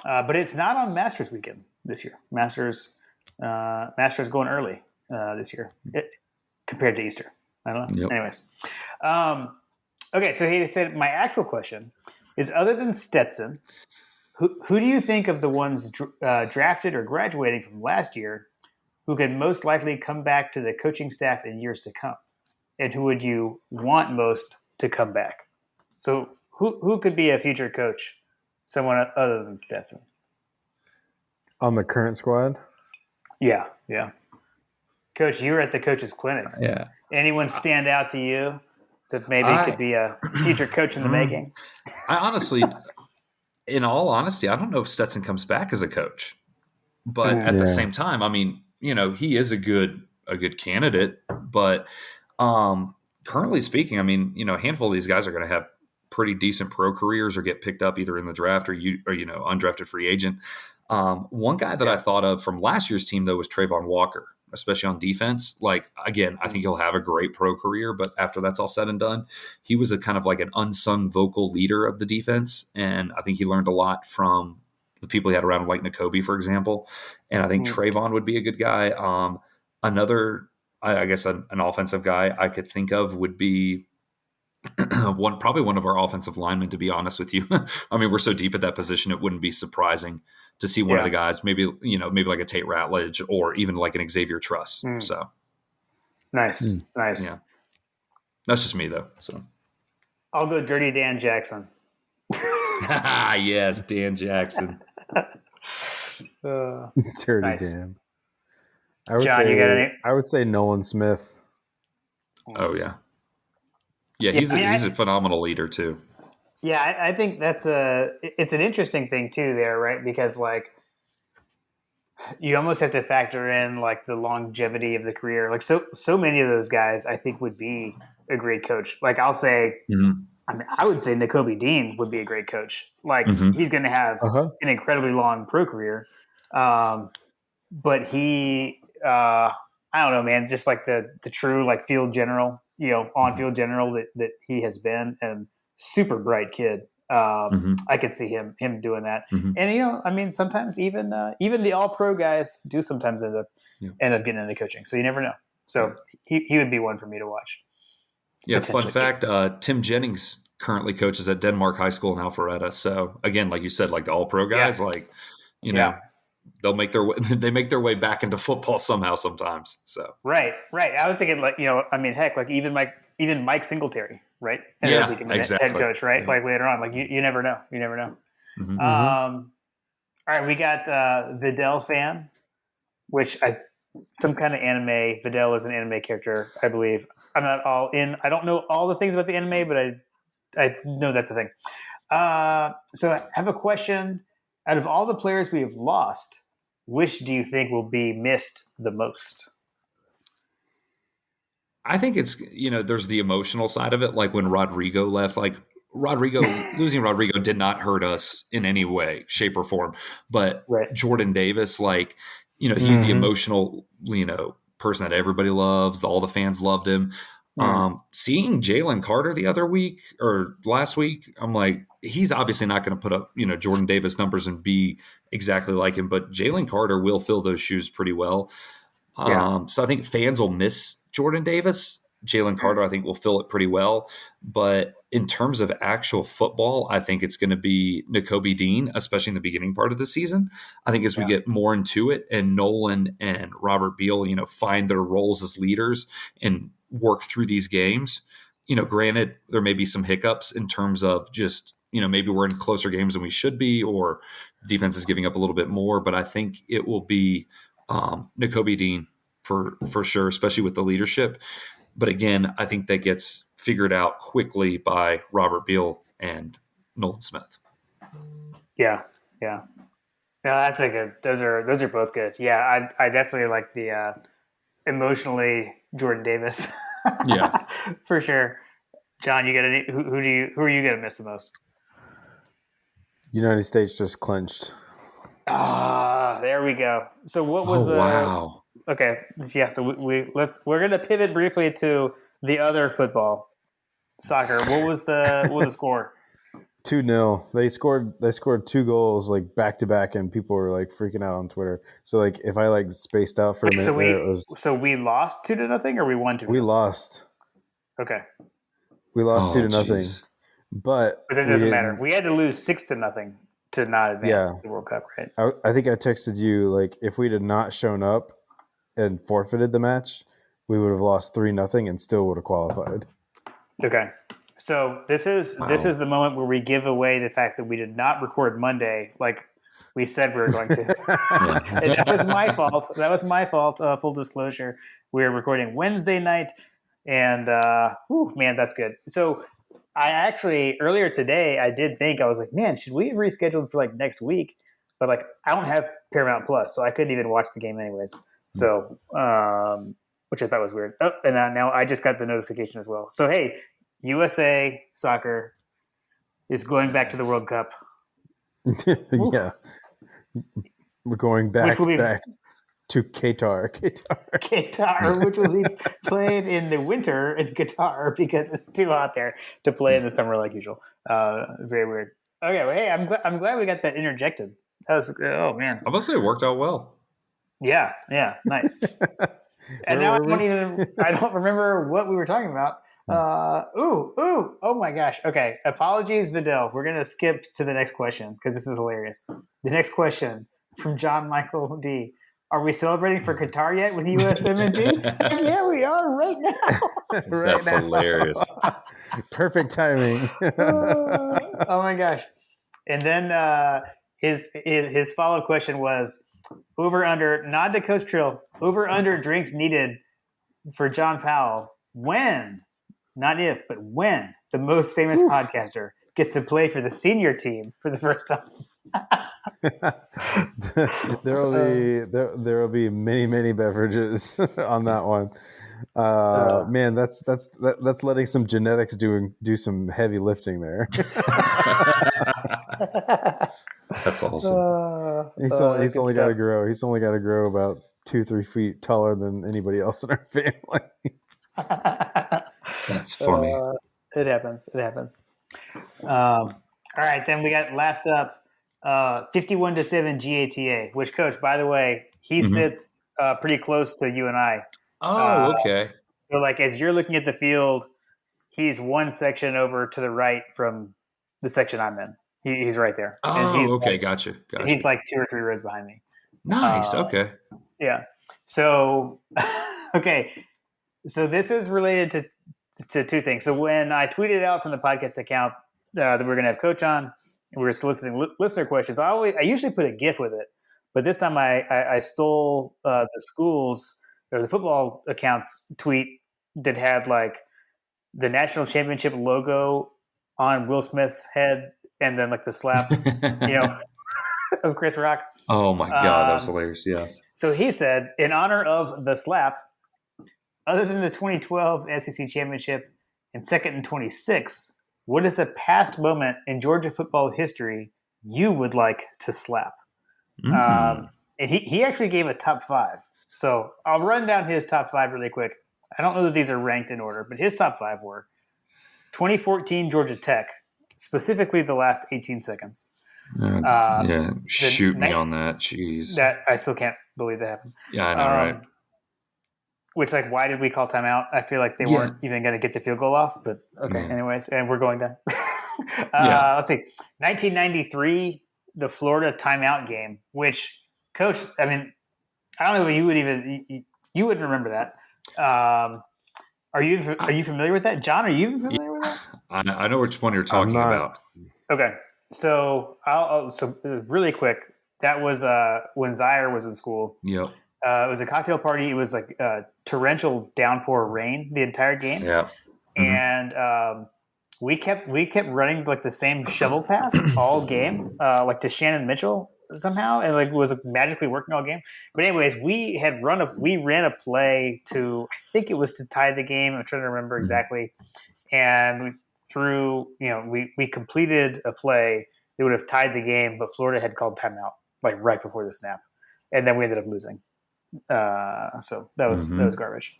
But it's not on Masters weekend this year. Masters going early this year compared to Easter. I don't know. Yep. Anyways. Okay, so he said, my actual question is, other than Stetson, who do you think of the ones drafted or graduating from last year who could most likely come back to the coaching staff in years to come? And who would you want most to come back? So who could be a future coach? Someone other than Stetson. On the current squad? Yeah. Coach, you were at the Coaches Clinic. Yeah. Anyone stand out to you that maybe could be a future coach in the making? I honestly, in all honesty, I don't know if Stetson comes back as a coach. But at the same time, I mean, he is a good candidate. But currently speaking, I mean, a handful of these guys are going to have pretty decent pro careers or get picked up either in the draft or undrafted free agent. One guy that I thought of from last year's team, though, was Trayvon Walker, especially on defense. Like, again, I think he'll have a great pro career, but after that's all said and done, he was a kind of like an unsung vocal leader of the defense. And I think he learned a lot from the people he had around, like Nakobe, for example. And I think Trayvon would be a good guy. Another, I guess, an offensive guy I could think of would be probably one of our offensive linemen, to be honest with you. I mean, we're so deep at that position, it wouldn't be surprising to see one of the guys, maybe like a Tate Ratledge or even like an Xavier Truss. So nice. Yeah. That's just me though. So I'll go Dirty Dan Jackson. Yes, Dan Jackson. Dirty Dan. John, you got any? I would say Nolan Smith. Oh yeah. Yeah, he's a phenomenal leader too. Yeah, I think it's an interesting thing too there, right? Because like you almost have to factor in like the longevity of the career. Like so many of those guys I think would be a great coach. Like I'll say I mean, I would say Nakobe Dean would be a great coach. Like he's going to have an incredibly long pro career. But he I don't know, man, just like the true like field general, on field general that he has been, and super bright kid. I could see him doing that. And I mean, sometimes even the all pro guys do sometimes end up getting into coaching. So you never know. So he would be one for me to watch. Yeah. Fun fact: Tim Jennings currently coaches at Denmark High School in Alpharetta. So again, like you said, like the all pro guys, they'll make their way back into football somehow sometimes. So right. I was thinking like I mean, heck, like even Mike Singletary, right? Exactly. Head coach, right? Like later on, like you never know. All right, we got Vidal fan, which some kind of anime. Vidal is an anime character, I believe. I'm not all in. I don't know all the things about the anime, but I know that's a thing. So I have a question. Out of all the players we have lost, which do you think will be missed the most? I think it's, there's the emotional side of it. Like when Rodrigo left, losing Rodrigo did not hurt us in any way, shape or form. But Jordan Davis, like, he's the emotional, person that everybody loves. All the fans loved him. Seeing Jalen Carter the other week or last week, I'm like, he's obviously not going to put up, Jordan Davis numbers and be exactly like him, but Jalen Carter will fill those shoes pretty well. So I think fans will miss Jordan Davis. Jalen Carter, I think, will fill it pretty well. But in terms of actual football, I think it's going to be Nakobe Dean, especially in the beginning part of the season. I think as we get more into it and Nolan and Robert Beal, find their roles as leaders and work through these games, granted, there may be some hiccups in terms of just, maybe we're in closer games than we should be, or defense is giving up a little bit more. But I think it will be Nakobe Dean for sure, especially with the leadership. But again, I think that gets figured out quickly by Robert Beal and Nolan Smith. Yeah. No, that's a good. Those are both good. Yeah, I definitely like the emotionally Jordan Davis. Yeah, for sure. John, you got any? Who are you gonna miss the most? United States just clinched. There we go. So what was the? Wow. Okay, yeah. So we're gonna pivot briefly to the other football, soccer. What was the score? 2-0. They scored 2 goals like back to back, and people were like freaking out on Twitter. So like if I like spaced out for a minute, so we lost 2-0 or we won 2-0? We lost. Okay. We lost 2-0. But that doesn't matter. We had to lose 6-0 to not advance the World Cup, right? I think I texted you like if we'd have not shown up and forfeited the match, we would have lost 3-0 and still would have qualified. Okay. So this is the moment where we give away the fact that we did not record Monday like we said we were going to. And that was my fault. Full disclosure. We were recording Wednesday night, and man, that's good. So I actually earlier today I did think, I was like, man, should we have rescheduled for like next week? But like I don't have Paramount Plus, so I couldn't even watch the game anyways. So which I thought was weird. Oh, and now I just got the notification as well. So hey, USA soccer is going back to the World Cup. Yeah. We're going back to Qatar, which will be played in the winter in Qatar because it's too hot there to play in the summer like usual. Very weird. Okay, well, hey, I'm glad we got that interjected. That was, oh man, I must say it worked out well. Yeah, nice. And now I don't remember what we were talking about. Oh my gosh. Okay, apologies, Vidal. We're gonna skip to the next question because this is hilarious. The next question from John Michael D. Are we celebrating for Qatar yet with USMNT? Yeah, we are right now. That's hilarious. Perfect timing. Oh my gosh. And then his follow-up question was over under, nod to Coach Trill, over under drinks needed for John Powell. When, not if, but when the most famous podcaster gets to play for the senior team for the first time. There will be many beverages on that one. Man, that's letting some genetics do some heavy lifting there. That's awesome. He's only got to grow. He's only got to grow about 2-3 feet taller than anybody else in our family. That's funny. It happens. All right, then we got last up, 51-7 GATA. Which, Coach, by the way, he sits pretty close to you and I. Oh, okay. So, like, as you're looking at the field, he's one section over to the right from the section I'm in. He's right there. Oh, and he's okay, like, gotcha. He's like 2 or 3 rows behind me. Nice. Okay. Yeah. So, okay. So this is related to 2 things. So when I tweeted out from the podcast account that we're going to have Coach on, we were soliciting listener questions. I usually put a GIF with it, but this time I stole the school's or the football account's tweet that had like the national championship logo on Will Smith's head, and then like the slap, of Chris Rock. Oh my God, that was hilarious. Yes. So he said, in honor of the slap, other than the 2012 SEC championship and second and 26, what is a past moment in Georgia football history you would like to slap? And he actually gave a top 5. So I'll run down his top 5 really quick. I don't know that these are ranked in order, but his top 5 were 2014 Georgia Tech, specifically the last 18 seconds. Shoot me on that. Jeez. That I still can't believe that happened. Yeah, I know, right? Which, like, why did we call timeout? I feel like they weren't even going to get the field goal off, but okay. Anyways, and we're going down. Let's see. 1993, the Florida timeout game, which, Coach, I mean, I don't know if you wouldn't remember that. Are you familiar with that? John, are you familiar with that? I know which one you're talking about. Okay. So so really quick, that was when Zaire was in school. Yep. It was a cocktail party. It was like torrential downpour rain the entire game. Yeah. And we kept running like the same shovel pass all game, like to Shannon Mitchell somehow, and like was magically working all game. But anyways, we ran a play to, I think it was to tie the game. I'm trying to remember exactly. And we completed a play that would have tied the game, but Florida had called timeout like right before the snap, and then we ended up losing. So that was garbage.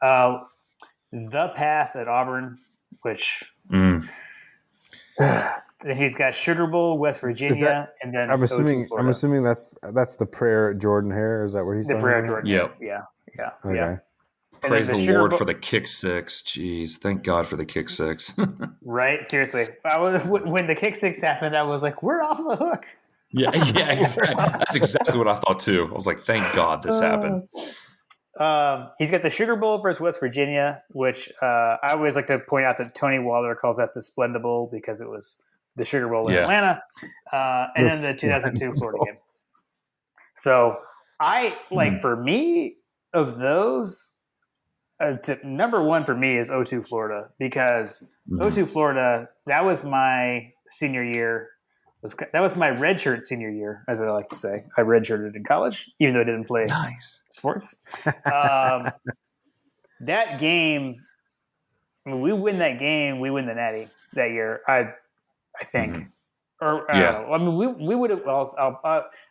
The pass at Auburn, which then he's got Sugar Bowl, West Virginia, and then I'm assuming that's the prayer at Jordan Hare. Is that where he's the prayer at Jordan? Yep. Yeah. Okay. Yeah. Praise the Lord for the kick six. Jeez, thank God for the kick six. Right? Seriously. When the kick six happened, I was like, we're off the hook. Yeah, exactly. That's exactly what I thought too. I was like, thank God this happened. he's got the Sugar Bowl versus West Virginia, which I always like to point out that Tony Waller calls that the Splenda Bowl because it was the Sugar Bowl in Atlanta, and then the 2002 Florida game. So for me, of those, number one for me is 02 Florida because 02 Florida, that was my senior year. That was my redshirt senior year, as I like to say. I redshirted in college, even though I didn't play sports. That game, I mean, we win that game, we win the Natty that year. I think, or I don't know. I mean, we would have. Well,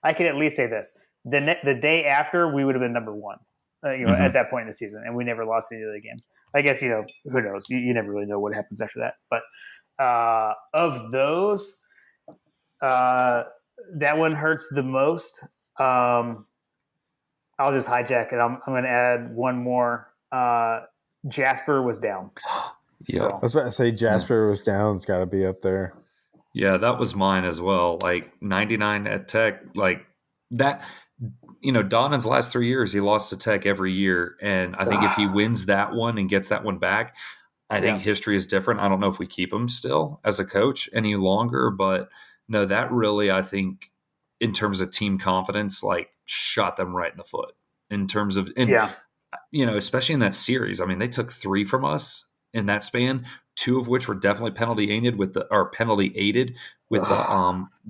I can at least say this: the day after, we would have been number one. At that point in the season, and we never lost any of the game. I guess who knows? You never really know what happens after that. But of those. That one hurts the most. I'll just hijack it. I'm going to add one more. Jasper was down. So. I was about to say Jasper was down. It's got to be up there. Yeah, that was mine as well. Like 99 at Tech, like that. Donovan's last 3 years, he lost to Tech every year, and I think if he wins that one and gets that one back, I think history is different. I don't know if we keep him still as a coach any longer, but. No, that really, I think, in terms of team confidence, like shot them right in the foot. In terms of, especially in that series. I mean, they took 3 from us in that span, 2 of which were definitely penalty aided with the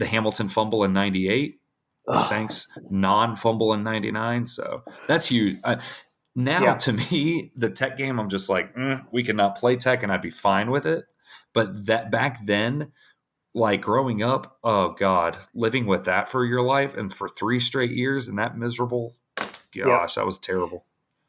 Hamilton fumble in '98, the Saints non-fumble in '99. So that's huge. To me, the Tech game, I'm just like, we cannot play Tech, and I'd be fine with it. But that back then. Like growing up, oh God, living with that for your life and for 3 straight years and that miserable, that was terrible.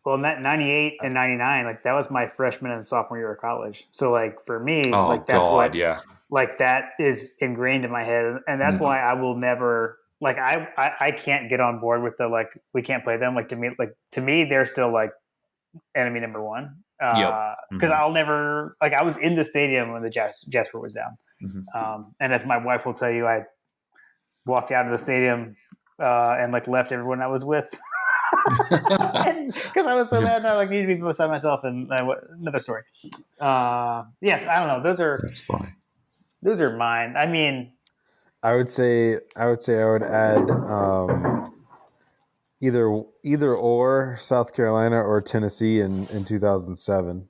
Well, in that 98 and 99, like that was my freshman and sophomore year of college. So like for me, like that is ingrained in my head. And that's why I will never, like, I can't get on board with the, like, we can't play them. Like to me, they're still like enemy number one. Cause I'll never, like I was in the stadium when the Jasper was down. And as my wife will tell you, I walked out of the stadium and like left everyone I was with because I was so mad and I like needed to be beside myself. And another story. Yes, I don't know. That's funny. Those are mine. I mean, I would say I would add either or South Carolina or Tennessee in 2007.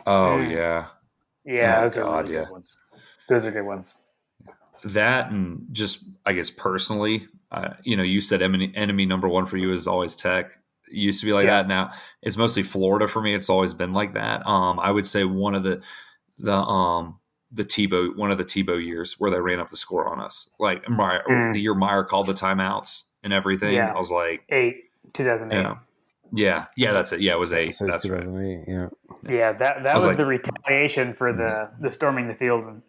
Oh yeah. Yeah, those are really good ones. Those are good ones. That and just, I guess, personally, you said enemy number one for you is always Tech. It used to be like that. Now it's mostly Florida for me. It's always been like that. I would say one of the Tebow years where they ran up the score on us. Like the year Meyer called the timeouts and everything. Yeah. I was like 2008. Yeah, that's it. Yeah, it was 8. So that's 2008, right. Yeah, that was like, the retaliation for the storming the field in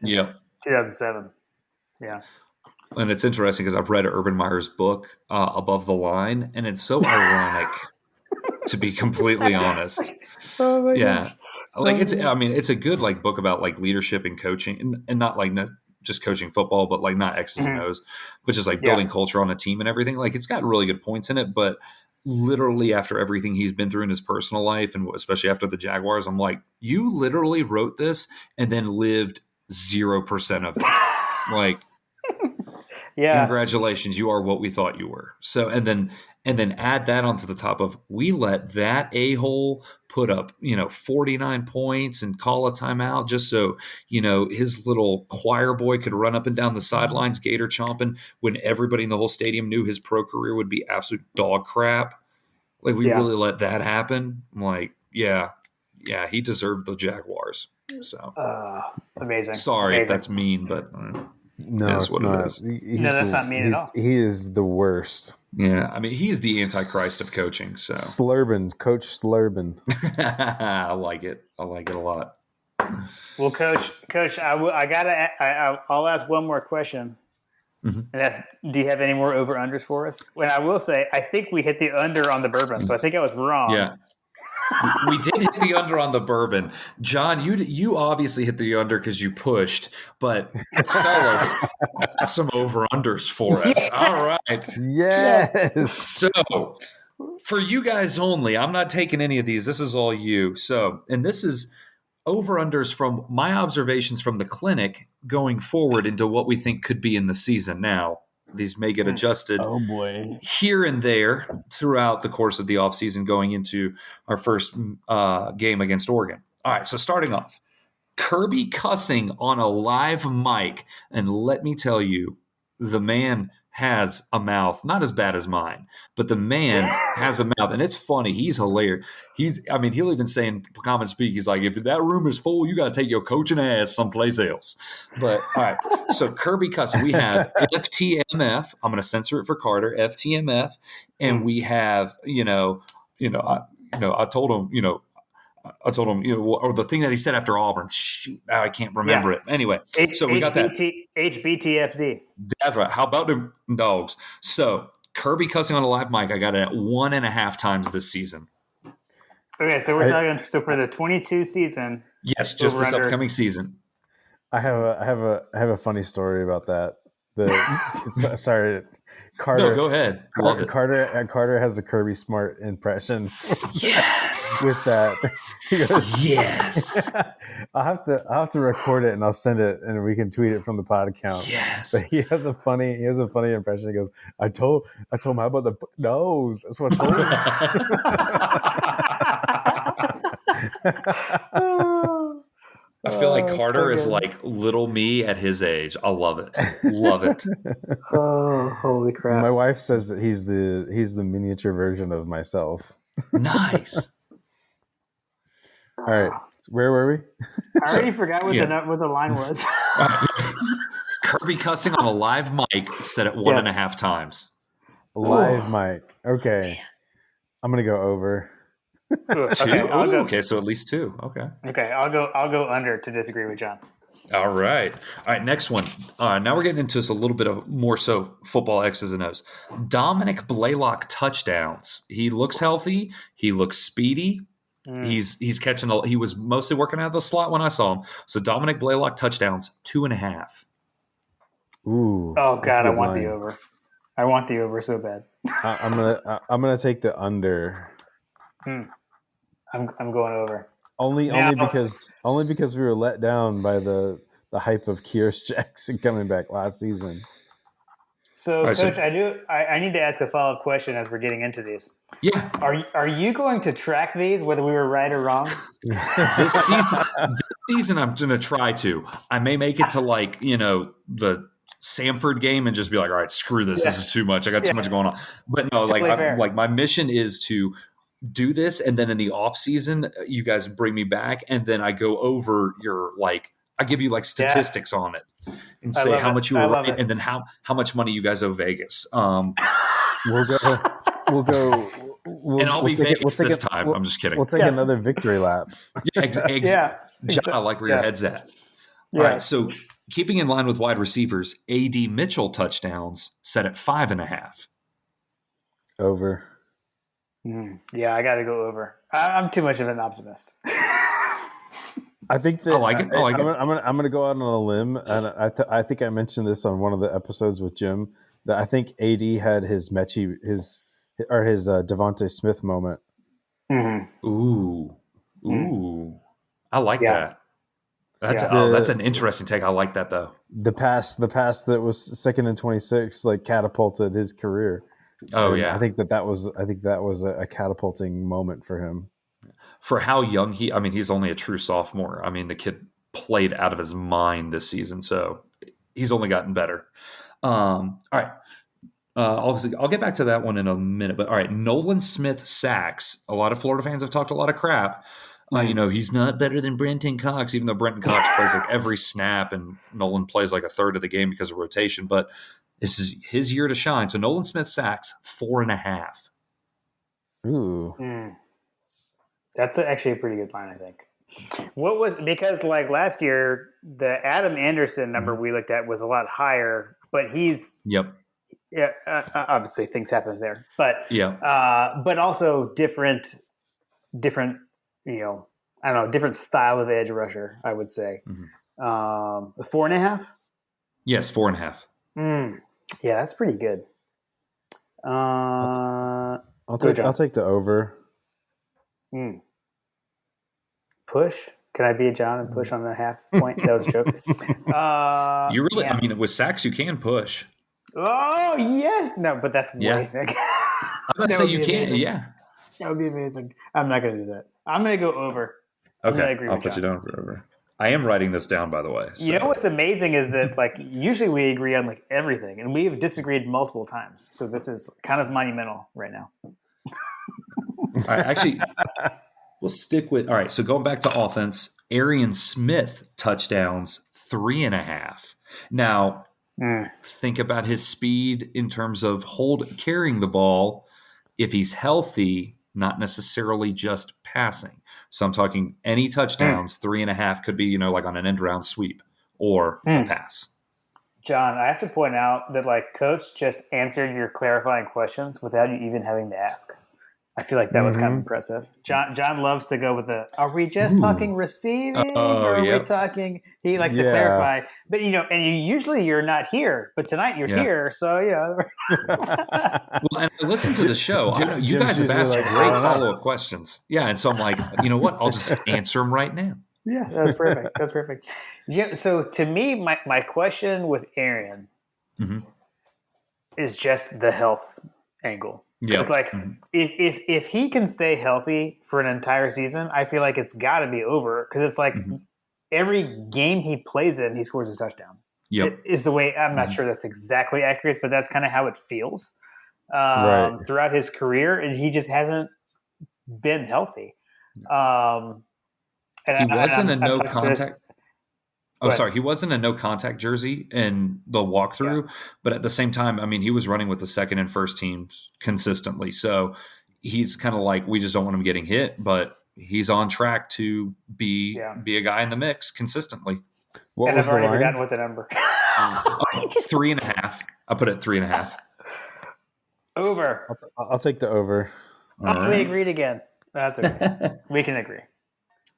2007. Yeah. And it's interesting because I've read Urban Meyer's book, Above the Line, and it's so ironic, to be completely honest. Oh my gosh. Like it's a good like book about like leadership and coaching, and not like just coaching football, but like not X's and O's, but just like building culture on a team and everything. Like it's got really good points in it, but literally after everything he's been through in his personal life, and especially after the Jaguars, I'm like, you literally wrote this and then lived 0% of it. Like, congratulations, you are what we thought you were. So, and then add that onto the top of, we let that a-hole put up, 49 points and call a timeout just so, his little choir boy could run up and down the sidelines, gator chomping, when everybody in the whole stadium knew his pro career would be absolute dog crap. Like, we really let that happen. I'm like, yeah, he deserved the Jaguars. So amazing. Sorry if that's mean, but no, it's not. That's not mean at all. He is the worst. Yeah, I mean, he's the Antichrist of coaching. So Coach Slurbin. I like it. I like it a lot. Well, Coach, I'll ask one more question, and that's: do you have any more over unders for us? And I will say, I think we hit the under on the bourbon, so I think I was wrong. Yeah. We did hit the under on the bourbon. John, you obviously hit the under because you pushed, but fellas, some over-unders for us. Yes. All right. Yes. So For you guys only. I'm not taking any of these. This is all you. So, and this is over-unders from my observations from the clinic going forward into what we think could be in the season. Now, these may get adjusted here and there throughout the course of the offseason going into our first game against Oregon. All right, so starting off, Kirby cussing on a live mic. And let me tell you, the man has a mouth, not as bad as mine, but the man has a mouth, and it's funny. He's hilarious. He'll even say in common speak, he's like, if that room is full, you got to take your coaching ass someplace else. But all right, so Kirby cussing, we have FTMF. I'm going to censor it for Carter, FTMF, and we have, I told him, or the thing that he said after Auburn. Shoot, I can't remember it. Anyway, so we got that. HBTFD. That's right. How about the dogs? So Kirby cussing on a live mic, I got it at 1.5 times this season. Okay, so we're talking. So for the 22 season, yes, just this upcoming season. I have a funny story about that. Sorry, Carter. No, go ahead. Love it. Carter has a Kirby Smart impression. Yes. With that, he goes, yes. I'll have to record it and I'll send it and we can tweet it from the pod account. Yes. But he has a funny impression. He goes, I told him, how about the nose? That's what I told him. I feel like Carter is like little me at his age. I love it. Love it. Oh, holy crap. My wife says that he's the miniature version of myself. Nice. All right. Where were we? I already forgot what the line was. Kirby cussing on a live mic set at 1.5 times. Live mic. Okay. I'm going to go over. 2? Okay, so at least 2. Okay, I'll go under to disagree with John. All right, next one. Now we're getting into this a little bit of more so football X's and O's. Dominic Blaylock touchdowns. He looks healthy. He looks speedy. He's catching. He was mostly working out of the slot when I saw him. So Dominic Blaylock touchdowns 2.5. Ooh. Oh God, I want the over. I want the over so bad. I'm gonna take the under. I'm going over. Only because we were let down by the hype of Kyrus Jackson coming back last season. So, Coach, I need to ask a follow-up question as we're getting into these. Yeah. Are you going to track these, whether we were right or wrong? This season I'm going to try to. I may make it to the Samford game and just be like, all right, screw this. This is too much. I got too much going on. But no, my mission is to do this, and then in the off season, you guys bring me back, and then I go over your I give you statistics on it and say how much you were right, and then how much money you guys owe Vegas. We'll go. And I'll be Vegas this time. I'm just kidding. We'll take another victory lap. John, I like where your head's at. All right, so keeping in line with wide receivers, A.D. Mitchell touchdowns set at 5.5. Over. Yeah, I got to go over. I'm too much of an optimist. I think that I like it. I'm gonna go out on a limb, and I think I mentioned this on one of the episodes with Jim that I think AD had his Devontae Smith moment. Mm-hmm. Ooh, I like that. That's an interesting take. I like that though. The pass that was 2nd and 26 catapulted his career. Oh, and yeah. I think that was a catapulting moment for him. For how young he's only a true sophomore. I mean, the kid played out of his mind this season, so he's only gotten better. All right. I'll get back to that one in a minute. But all right, Nolan Smith sacks. A lot of Florida fans have talked a lot of crap. He's not better than Brenton Cox, even though Brenton Cox plays every snap and Nolan plays a third of the game because of rotation. But this is his year to shine. So Nolan Smith sacks 4.5. Ooh. That's actually a pretty good line, I think. Because last year, the Adam Anderson number we looked at was a lot higher, but he's obviously things happen there, but but also different, different style of edge rusher, I would say. 4.5. Yes, 4.5. Yeah, that's pretty good. I'll I'll take the over. Push. Can I be a John and push on the half point? That was a joke. You really? I mean, with sacks, you can push. Oh yes, no, but that's way sick. I'm gonna say you can't. Yeah, that would be amazing. I'm not gonna do that. I'm gonna go over. Okay, I'll put you down for over. I am writing this down, by the way. So. You know what's amazing is that like usually we agree on like everything, and we have disagreed multiple times. So this is kind of monumental right now. All right, actually, we'll stick with. All right, so going back to offense, Arian Smith touchdowns 3.5. Now, think about his speed in terms of carrying the ball. If he's healthy, not necessarily just passing. So I'm talking any touchdowns, 3.5 could be, like on an end round sweep or a pass. John, I have to point out that like Coach just answered your clarifying questions without you even having to ask. I feel like that was kind of impressive. John loves to go with are we just talking receiving or are we talking, he likes to clarify, but and usually you're not here, but tonight you're here. So, Well, and listen to the show. I know you guys have asked great follow-up questions. Yeah. And so I'm like, you know what? I'll just answer them right now. Yeah, that's perfect. That's perfect. Yeah, so to me, my question with Arian is just the health angle. Yeah, it's like if he can stay healthy for an entire season, I feel like it's got to be over because it's like every game he plays in, he scores a touchdown. Yep, it is the way. I'm not sure that's exactly accurate, but that's kind of how it feels throughout his career. And he just hasn't been healthy. And he wasn't a no contact. He wasn't a no contact jersey in the walkthrough, but at the same time, I mean, he was running with the second and first teams consistently. So he's kind of like, we just don't want him getting hit, but he's on track to be a guy in the mix consistently. What was I've already forgotten what the number. 3.5. I put it 3.5. Over. I'll take the over. We agreed again. That's okay. We can agree.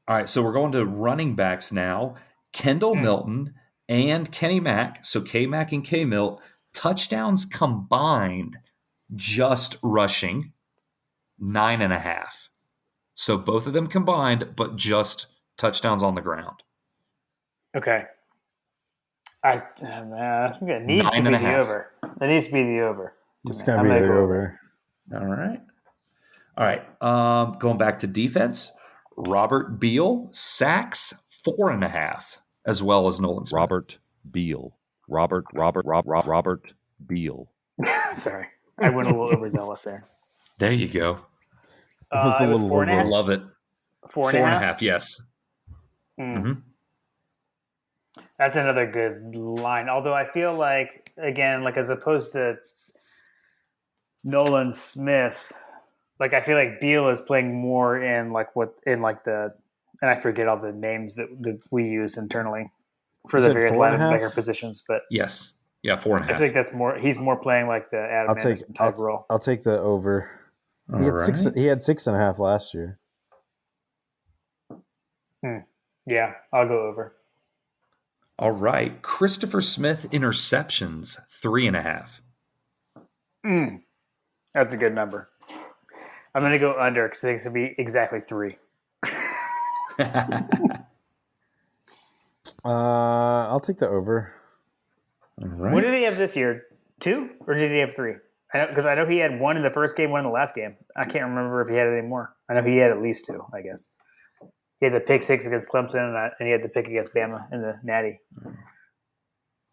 All right, so we're going to running backs now. Kendall Milton and Kenny Mack, so K-Mac and K-Milt, touchdowns combined just rushing 9.5. So both of them combined, but just touchdowns on the ground. Okay. I think it needs to be the over. It needs to be the over. It's going to be the over. All right. Going back to defense, Robert Beal, sacks 4.5, as well as Nolan Smith. Robert Beal. Robert Beal. Sorry. I went a little overzealous there. There you go. It was 4.5? Love it. 4.5, yes. That's another good line. Although I feel like, again, like as opposed to Nolan Smith, like I feel like Beal is playing more in like and I forget all the names that we use internally for the various linebacker positions. But yes, 4.5. I think that's more. He's more playing like the Adam Anderson type role. I'll take the over. He had 6.5 last year. Yeah, I'll go over. All right, Christopher Smith interceptions 3.5. That's a good number. I'm going to go under because I think it's going to be exactly 3. I'll take the over. All right. What did he have this year? 2 or did he have 3? Because I know he had 1 in the first game, 1 in the last game. I can't remember if he had any more. I know he had at least 2, I guess. He had the pick 6 against Clemson, and he had the pick against Bama in the Natty.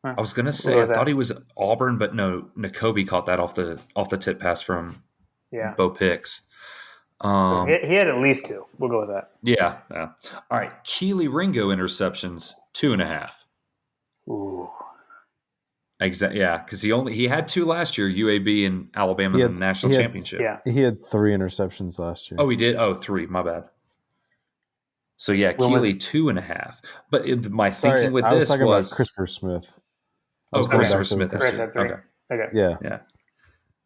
I was going to say, I thought he was Auburn, but no, Nakobe caught that off the tip pass from Bo Picks. He had at least 2. We'll go with that. Yeah. All right. Keely Ringo interceptions 2.5. Ooh. Exactly. Yeah, because he had 2 last year. UAB and Alabama in the national championship. Yeah. He had 3 interceptions last year. Oh, he did. 3. My bad. So yeah, Keely 2.5. But my thinking with this was about Christopher Smith. Christopher Smith. Chris had 3. Okay. Yeah.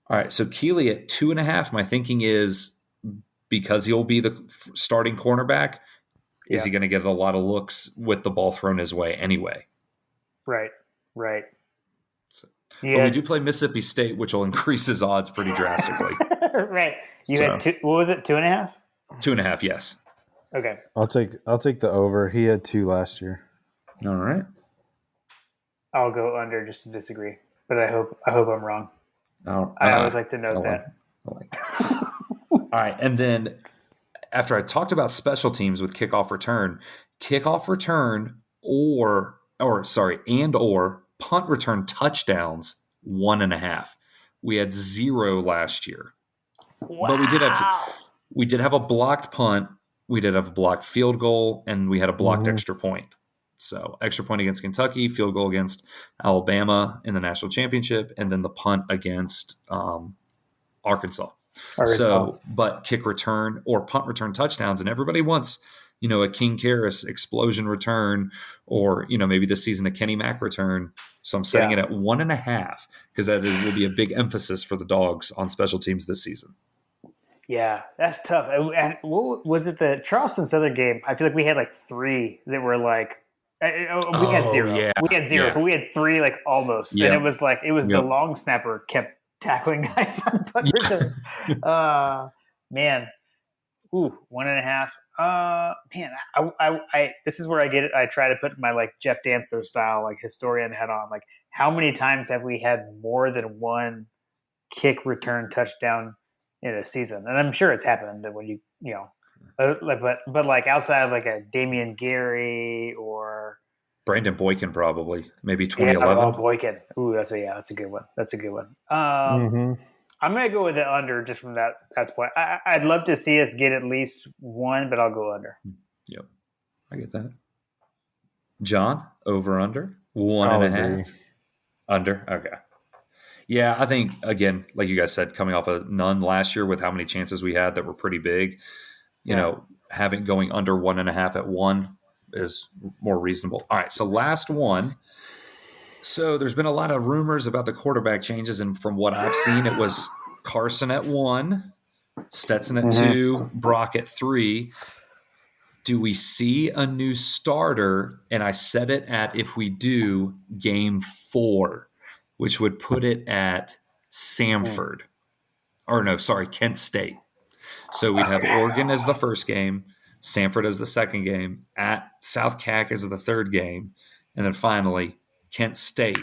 All right. So Keely at 2.5. My thinking is because he'll be the starting cornerback. Is he going to get a lot of looks with the ball thrown his way anyway? Right. But we do play Mississippi State, which will increase his odds pretty drastically. Right. You had two. What was it? 2.5? 2.5. Yes. Okay. I'll take the over. He had 2 last year. All right. I'll go under just to disagree, but I hope I'm wrong. I always like to note that. All right, and then after I talked about special teams with kickoff return or punt return touchdowns 1.5. We had 0 last year. Wow. But we did have a blocked punt, we did have a blocked field goal, and we had a blocked extra point. So extra point against Kentucky, field goal against Alabama in the national championship, and then the punt against Arkansas. So, but kick return or punt return touchdowns, and everybody wants, a King Karras explosion return, or maybe this season a Kenny Mack return. So I'm setting it at 1.5 because that will be a big emphasis for the Dogs on special teams this season. Yeah, that's tough. And what was it, the Charleston Southern game? I feel like we had like 3 that were like. We had 0. Yeah. We had 0, but we had 3 like almost. Yeah. And it was the long snapper kept tackling guys on punt returns. Man. Ooh, 1.5. Man, I this is where I get it. I try to put my like Jeff Dancer style like historian head on. Like, how many times have we had more than one kick return touchdown in a season? And I'm sure it's happened when but like outside of like a Damian Gary or Brandon Boykin, probably maybe 2011. Boykin. Ooh, that's a good one. That's a good one. I'm gonna go with the under just from that's point. I'd love to see us get at least 1, but I'll go under. Yep, I get that. John, over under 1.5. Under. Okay. Yeah, I think again, like you guys said, coming off of none last year with how many chances we had that were pretty big. Having going under 1.5 at 1 is more reasonable. All right, so last one. So there's been a lot of rumors about the quarterback changes, and from what I've seen, it was Carson at 1, Stetson at 2, Brock at 3. Do we see a new starter? And I set it at, if we do, game 4, which would put it at Samford. Kent State. So we'd have Oregon as the first game, Samford as the second game, at South Cac as the third game, and then finally Kent State.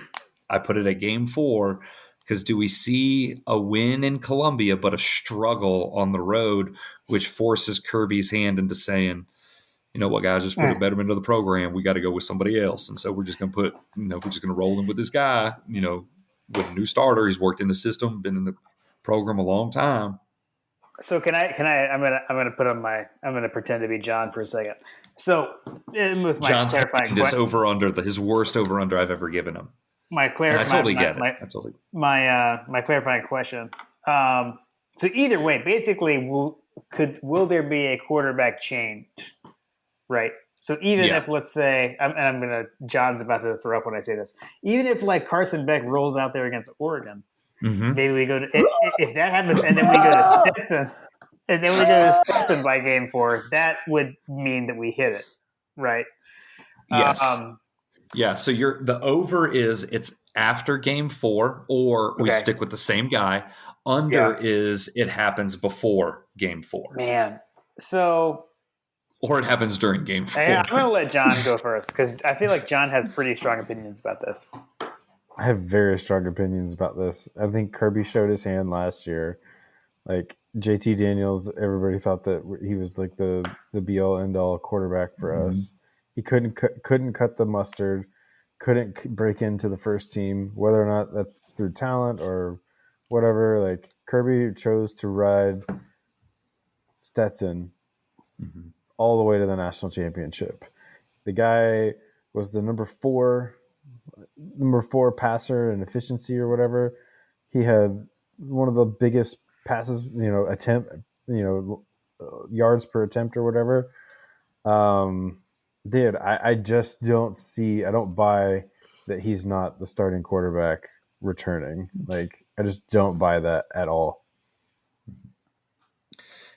I put it at game 4 because do we see a win in Columbia but a struggle on the road, which forces Kirby's hand into saying, you know what, guys, just for the betterment of the program, we got to go with somebody else. And so we're just going to we're just going to roll in with this guy, with a new starter. He's worked in the system, been in the program a long time. So I'm gonna pretend to be John for a second. So with my John's clarifying this over under his worst over under I've ever given him. I totally get it. My clarifying question. So either way, basically, will there be a quarterback change? Right. So even if, let's say, John's about to throw up when I say this. Even if like Carson Beck rolls out there against Oregon. Maybe we go to if that happens, and then we go to Stetson, by game 4. That would mean that we hit it, right? Yes. So the over is it's after game 4, or we stick with the same guy. Under is it happens before game 4. Man, so or it happens during game 4. I'm going to let John go first because I feel like John has pretty strong opinions about this. I have very strong opinions about this. I think Kirby showed his hand last year. Like JT Daniels, everybody thought that he was like the be all end all quarterback for us. He couldn't cut the mustard, couldn't break into the first team, whether or not that's through talent or whatever. Like Kirby chose to ride Stetson all the way to the national championship. The guy was the number 4 passer in efficiency or whatever. He had one of the biggest passes, yards per attempt or whatever. I just I don't buy that he's not the starting quarterback returning. Like, I just don't buy that at all.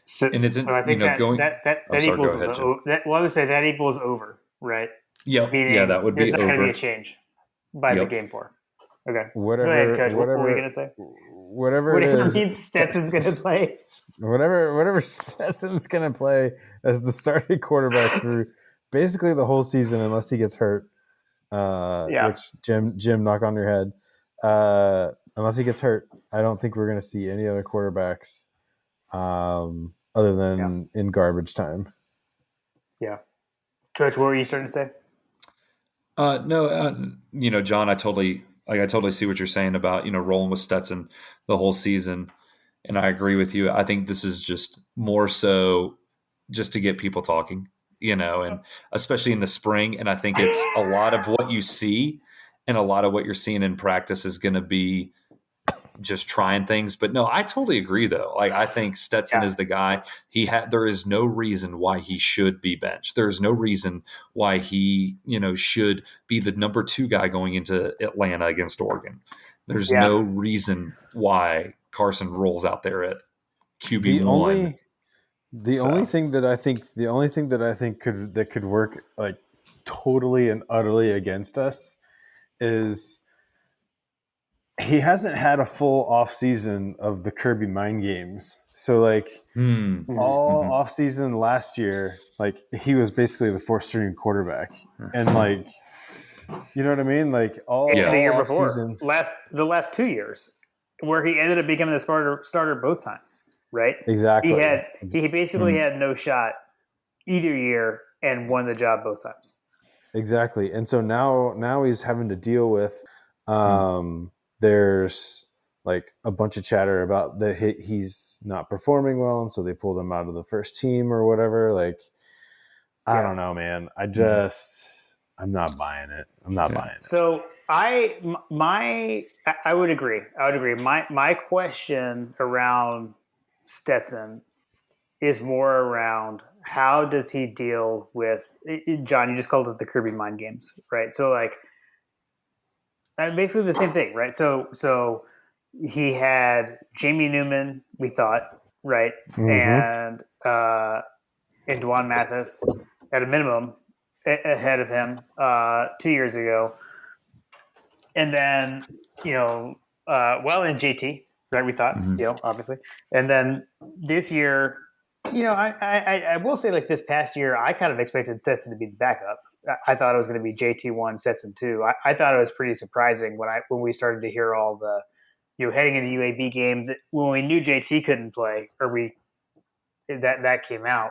So I think that equals over, right? Yep. That would be over. There's not going to be a change by the game 4. Okay. Whatever. Go ahead, Coach. What were you Whatever. going to say? Whatever What it do you is. mean Stetson's going to play? Whatever Stetson's going to play as the starting quarterback through basically the whole season, unless he gets hurt. Which Jim, knock on your head. Unless he gets hurt, I don't think we're going to see any other quarterbacks other than in garbage time. Yeah. Coach, what were you starting to say? No, John, I totally see what you're saying about, rolling with Stetson the whole season. And I agree with you. I think this is just more so just to get people talking, and especially in the spring. And I think it's a lot of what you see and a lot of what you're seeing in practice is going to be just trying things. But no, I totally agree though. Like, I think Stetson is the guy. There is no reason why he should be benched. There's no reason why he, should be the number 2 guy going into Atlanta against Oregon. There's no reason why Carson rolls out there at QB1. The only thing that I think could work like totally and utterly against us is he hasn't had a full off season of the Kirby mind games. So like all off season last year, like he was basically the 4th string quarterback, and like, you know what I mean? Like all the year before, season, the last 2 years, where he ended up becoming the starter both times, right? Exactly. He basically had no shot either year and won the job both times. Exactly. And so now he's having to deal with there's like a bunch of chatter about that he's not performing well, and so they pulled him out of the first team or whatever. Like, I don't know, man. I'm not buying it. I'm not buying it. So I would agree. My question around Stetson is more around how does he deal with John? You just called it the Kirby mind games, right? So like, basically the same thing, right? So he had Jamie Newman, we thought, right, and Dwan Mathis at a minimum ahead of him 2 years ago, and then and JT, right? We thought, obviously, and then this year, I will say, like, this past year, I kind of expected Stetson to be the backup. I thought it was going to be JT1, Stetson 2. I thought it was pretty surprising when we started to hear all the, heading into UAB game, that when we knew JT couldn't play, or that came out.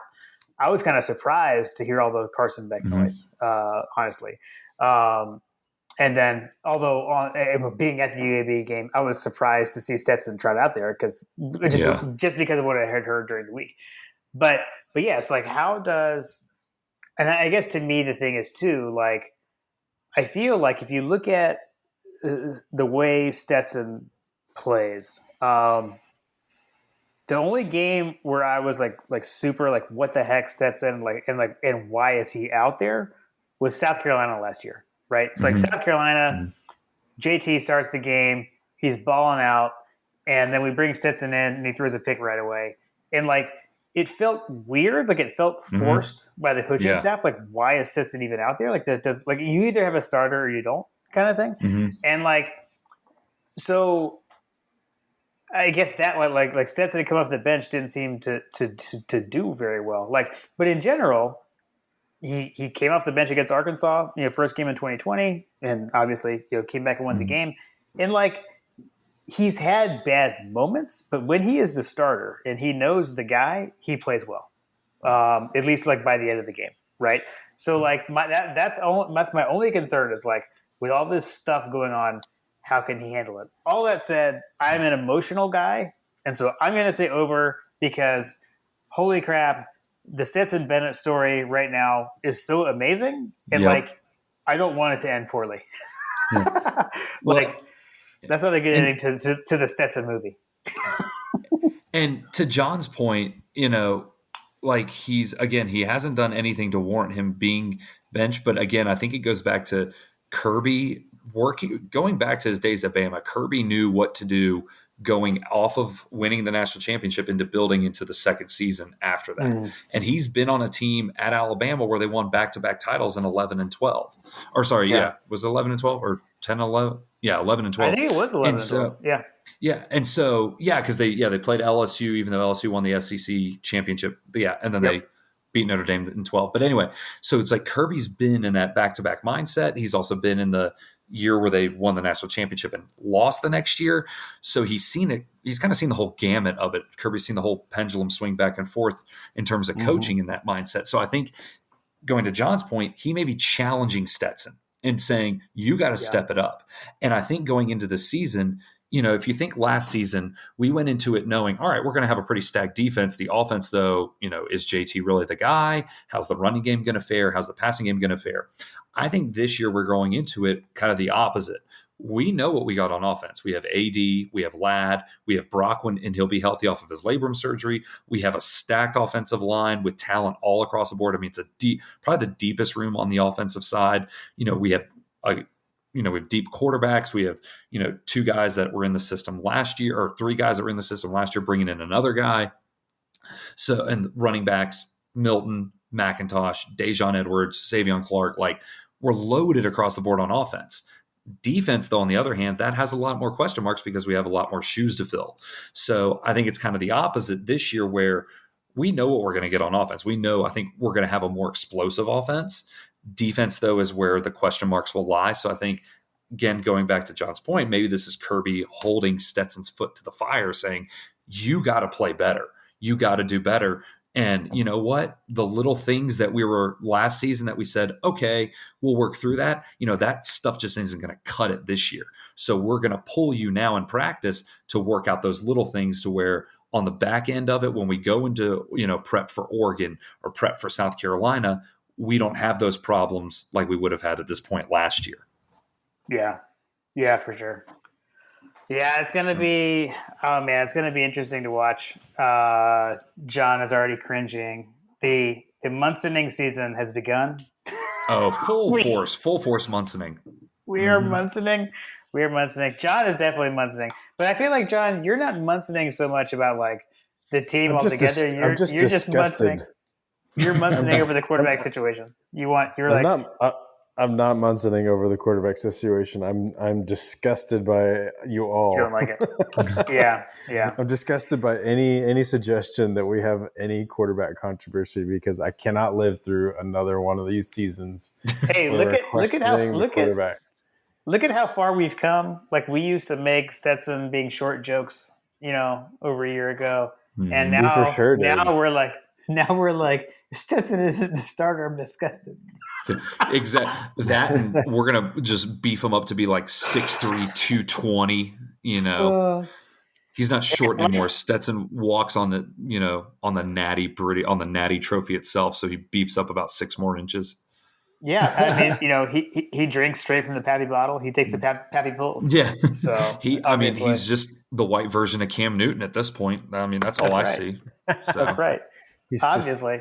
I was kind of surprised to hear all the Carson Beck noise, honestly. And then, although being at the UAB game, I was surprised to see Stetson trot out there just because of what I had heard during the week. But yeah, it's like, how does, and I guess to me the thing is too, like, I feel like if you look at the way Stetson plays, the only game where I was like super like, what the heck, Stetson, and why is he out there, was South Carolina last year, right? So like South Carolina, JT starts the game, he's balling out, and then we bring Stetson in and he throws a pick right away, and like, it felt weird, like it felt forced by the coaching staff. Like, why is Stetson even out there? Like, that does, like, you either have a starter or you don't, kind of thing. And like, so I guess that one, like Stetson to come off the bench didn't seem to do very well. Like, but in general, he came off the bench against Arkansas, first game in 2020, and obviously, came back and won the game. And like, he's had bad moments, but when he is the starter and he knows the guy, he plays well. At least like by the end of the game, right? So like, that's my only concern is, like, with all this stuff going on, how can he handle it? All that said, I'm an emotional guy, and so I'm going to say over, because holy crap, the Stetson Bennett story right now is so amazing, and like, I don't want it to end poorly. That's not a good ending to the Stetson movie. And to John's point, like, he hasn't done anything to warrant him being benched. But again, I think it goes back to Kirby going back to his days at Bama. Kirby knew what to do going off of winning the national championship into building into the second season after that. And he's been on a team at Alabama where they won back-to-back titles in 11 and 12. Or sorry, was it 11 and 12 or 10 and 11? Yeah, 11 and 12. I think it was 11 and 12. Yeah. Yeah, and so because they played LSU, even though LSU won the SEC championship. And then they beat Notre Dame in 12. But anyway, so it's like Kirby's been in that back-to-back mindset. He's also been in the year where they've won the national championship and lost the next year. So he's seen it. He's kind of seen the whole gamut of it. Kirby's seen the whole pendulum swing back and forth in terms of coaching in that mindset. So I think going to John's point, he may be challenging Stetson and saying, you got to step it up. And I think going into the season, if you think last season, we went into it knowing, all right, we're going to have a pretty stacked defense. The offense, though, is JT really the guy? How's the running game going to fare? How's the passing game going to fare? I think this year we're going into it kind of the opposite. We know what we got on offense. We have AD, we have Ladd, we have Brockman, and he'll be healthy off of his labrum surgery. We have a stacked offensive line with talent all across the board. I mean, it's probably the deepest room on the offensive side. We have we have deep quarterbacks. We have, two guys that were in the system last year, or three guys that were in the system last year, bringing in another guy. So, and running backs, Milton, McIntosh, Dejon Edwards, Savion Clark, we're loaded across the board on offense. Defense, though, on the other hand, that has a lot more question marks because we have a lot more shoes to fill. So I think it's kind of the opposite this year where we know what we're going to get on offense. I think we're going to have a more explosive offense. Defense, though, is where the question marks will lie. So I think, again, going back to John's point, maybe this is Kirby holding Stetson's foot to the fire saying, you got to play better. You got to do better. And you know what? The little things that we were last season that we said, okay, we'll work through that. That stuff just isn't going to cut it this year. So we're going to pull you now in practice to work out those little things to where on the back end of it, when we go into, prep for Oregon or prep for South Carolina, we don't have those problems like we would have had at this point last year. Yeah. Yeah, for sure. Yeah, it's going to be it's going to be interesting to watch. John is already cringing. The Munsoning season has begun. Oh, full force Munsoning. We are Munsoning. We are Munsoning. John is definitely Munsoning. But I feel like, John, you're not Munsoning so much about the team altogether. You're just Munsoning. You're Munsoning over the quarterback situation. I'm not Munsoning over the quarterback situation. I'm disgusted by you all. You don't like it. Yeah. I'm disgusted by any suggestion that we have any quarterback controversy because I cannot live through another one of these seasons. Hey, look at how far we've come. We used to make Stetson being short jokes, over a year ago, and now for sure did. Now we're like Stetson isn't the starter. I'm disgusted. Exactly that, and we're gonna just beef him up to be 6'3", 220. He's not short anymore. Stetson walks on the natty trophy itself, so he beefs up about 6 more inches. Yeah, I mean, he drinks straight from the Pappy bottle. He takes the Pappy pills. Yeah, so he's just the white version of Cam Newton at this point. I mean, that's all I see. So. That's right. Obviously,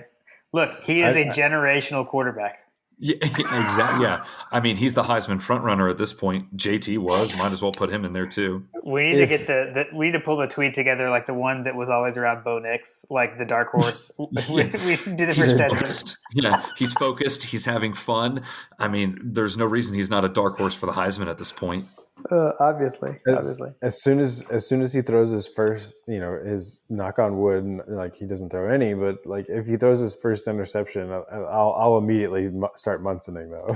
look, he is a generational quarterback. Yeah, exactly. Yeah, I mean, he's the Heisman frontrunner at this point. JT was. Might as well put him in there too. We need to get we need to pull the tweet together, the one that was always around Bo Nix, the dark horse. we did it for Stetson. Yeah, he's focused. He's having fun. I mean, there's no reason he's not a dark horse for the Heisman at this point. Obviously. As soon as he throws his first, his knock on wood, and he doesn't throw any, but if he throws his first interception, I'll immediately start Munsoning though.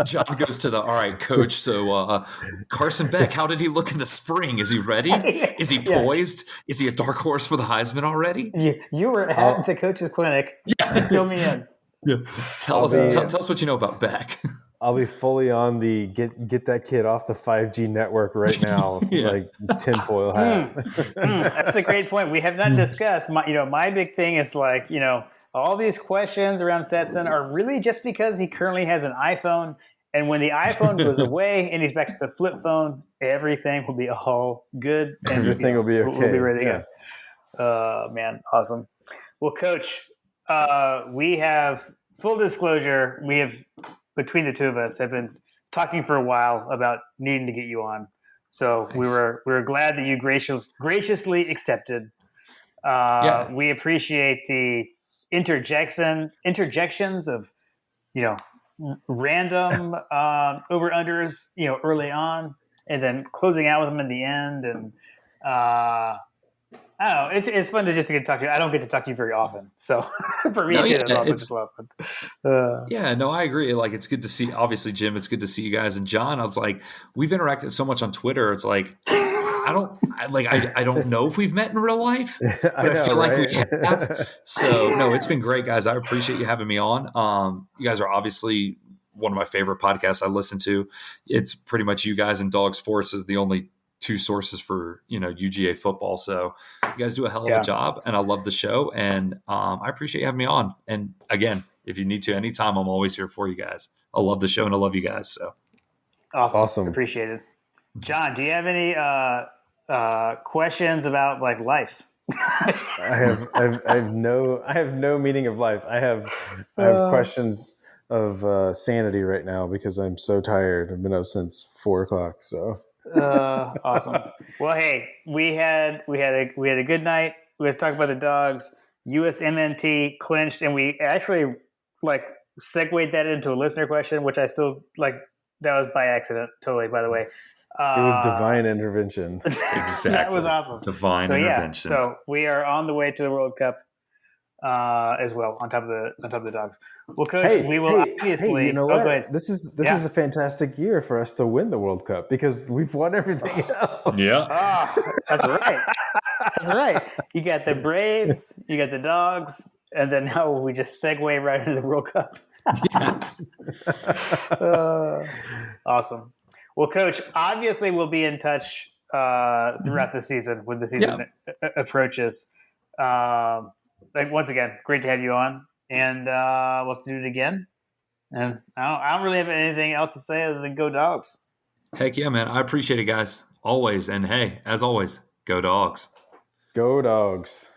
John goes to all right, coach. So Carson Beck, how did he look in the spring? Is he ready? Is he poised? Is he a dark horse for the Heisman already? You were at the coaches clinic. Yeah, fill me in. Yeah. Tell us what you know about Beck. I'll be fully on the get that kid off the 5G network right now, tinfoil hat. That's a great point. We have not discussed. My big thing is all these questions around Stetson are really just because he currently has an iPhone, and when the iPhone goes away and he's back to the flip phone, everything will be all good. And, everything will be okay. We'll be ready to go. Man, awesome. Well, Coach, we have full disclosure. We have. Between the two of us, have been talking for a while about needing to get you on. So Nice. we were glad that you graciously accepted. We appreciate the interjections of, random over-unders, early on, and then closing out with them in the end. And I don't know. It's fun to just get to talk to you. I don't get to talk to you very often. So for me, too, that's also just a lot of fun. Yeah, no, I agree. Like, it's good to see, obviously, Jim, it's good to see you guys. And John, I was like, we've interacted so much on Twitter. It's like, I don't know if we've met in real life, but I feel like we have. So no, it's been great, guys. I appreciate you having me on. You guys are obviously one of my favorite podcasts I listen to. It's pretty much you guys and Dog Sports is the only two sources for, UGA football. So you guys do a hell of a job, and I love the show, and I appreciate you having me on. And again, if you need to anytime, I'm always here for you guys. I love the show and I love you guys. So awesome. Appreciate it. John, do you have any questions about like life? I have no meaning of life. I have questions of sanity right now because I'm so tired. I've been up since 4:00. So awesome. Well, hey, we had a good night. We had to talk about the dogs. USMNT clinched, and we actually segued that into a listener question, which I still like. That was by accident, totally. By the way, it was divine intervention. Exactly, that was awesome. Divine intervention. So we are on the way to the World Cup as well. On top of the dogs. Well, Coach, we will obviously. Hey, you know what? This is a fantastic year for us to win the World Cup because we've won everything else. Yeah, that's right. That's right. You got the Braves, you got the dogs, and then now we just segue right into the World Cup. Awesome. Well, Coach, obviously we'll be in touch throughout the season when the season approaches. Once again, great to have you on, and we'll have to do it again. And I don't really have anything else to say other than go dogs. Heck yeah, man. I appreciate it, guys. Always. And hey, as always, go dogs. Go dogs.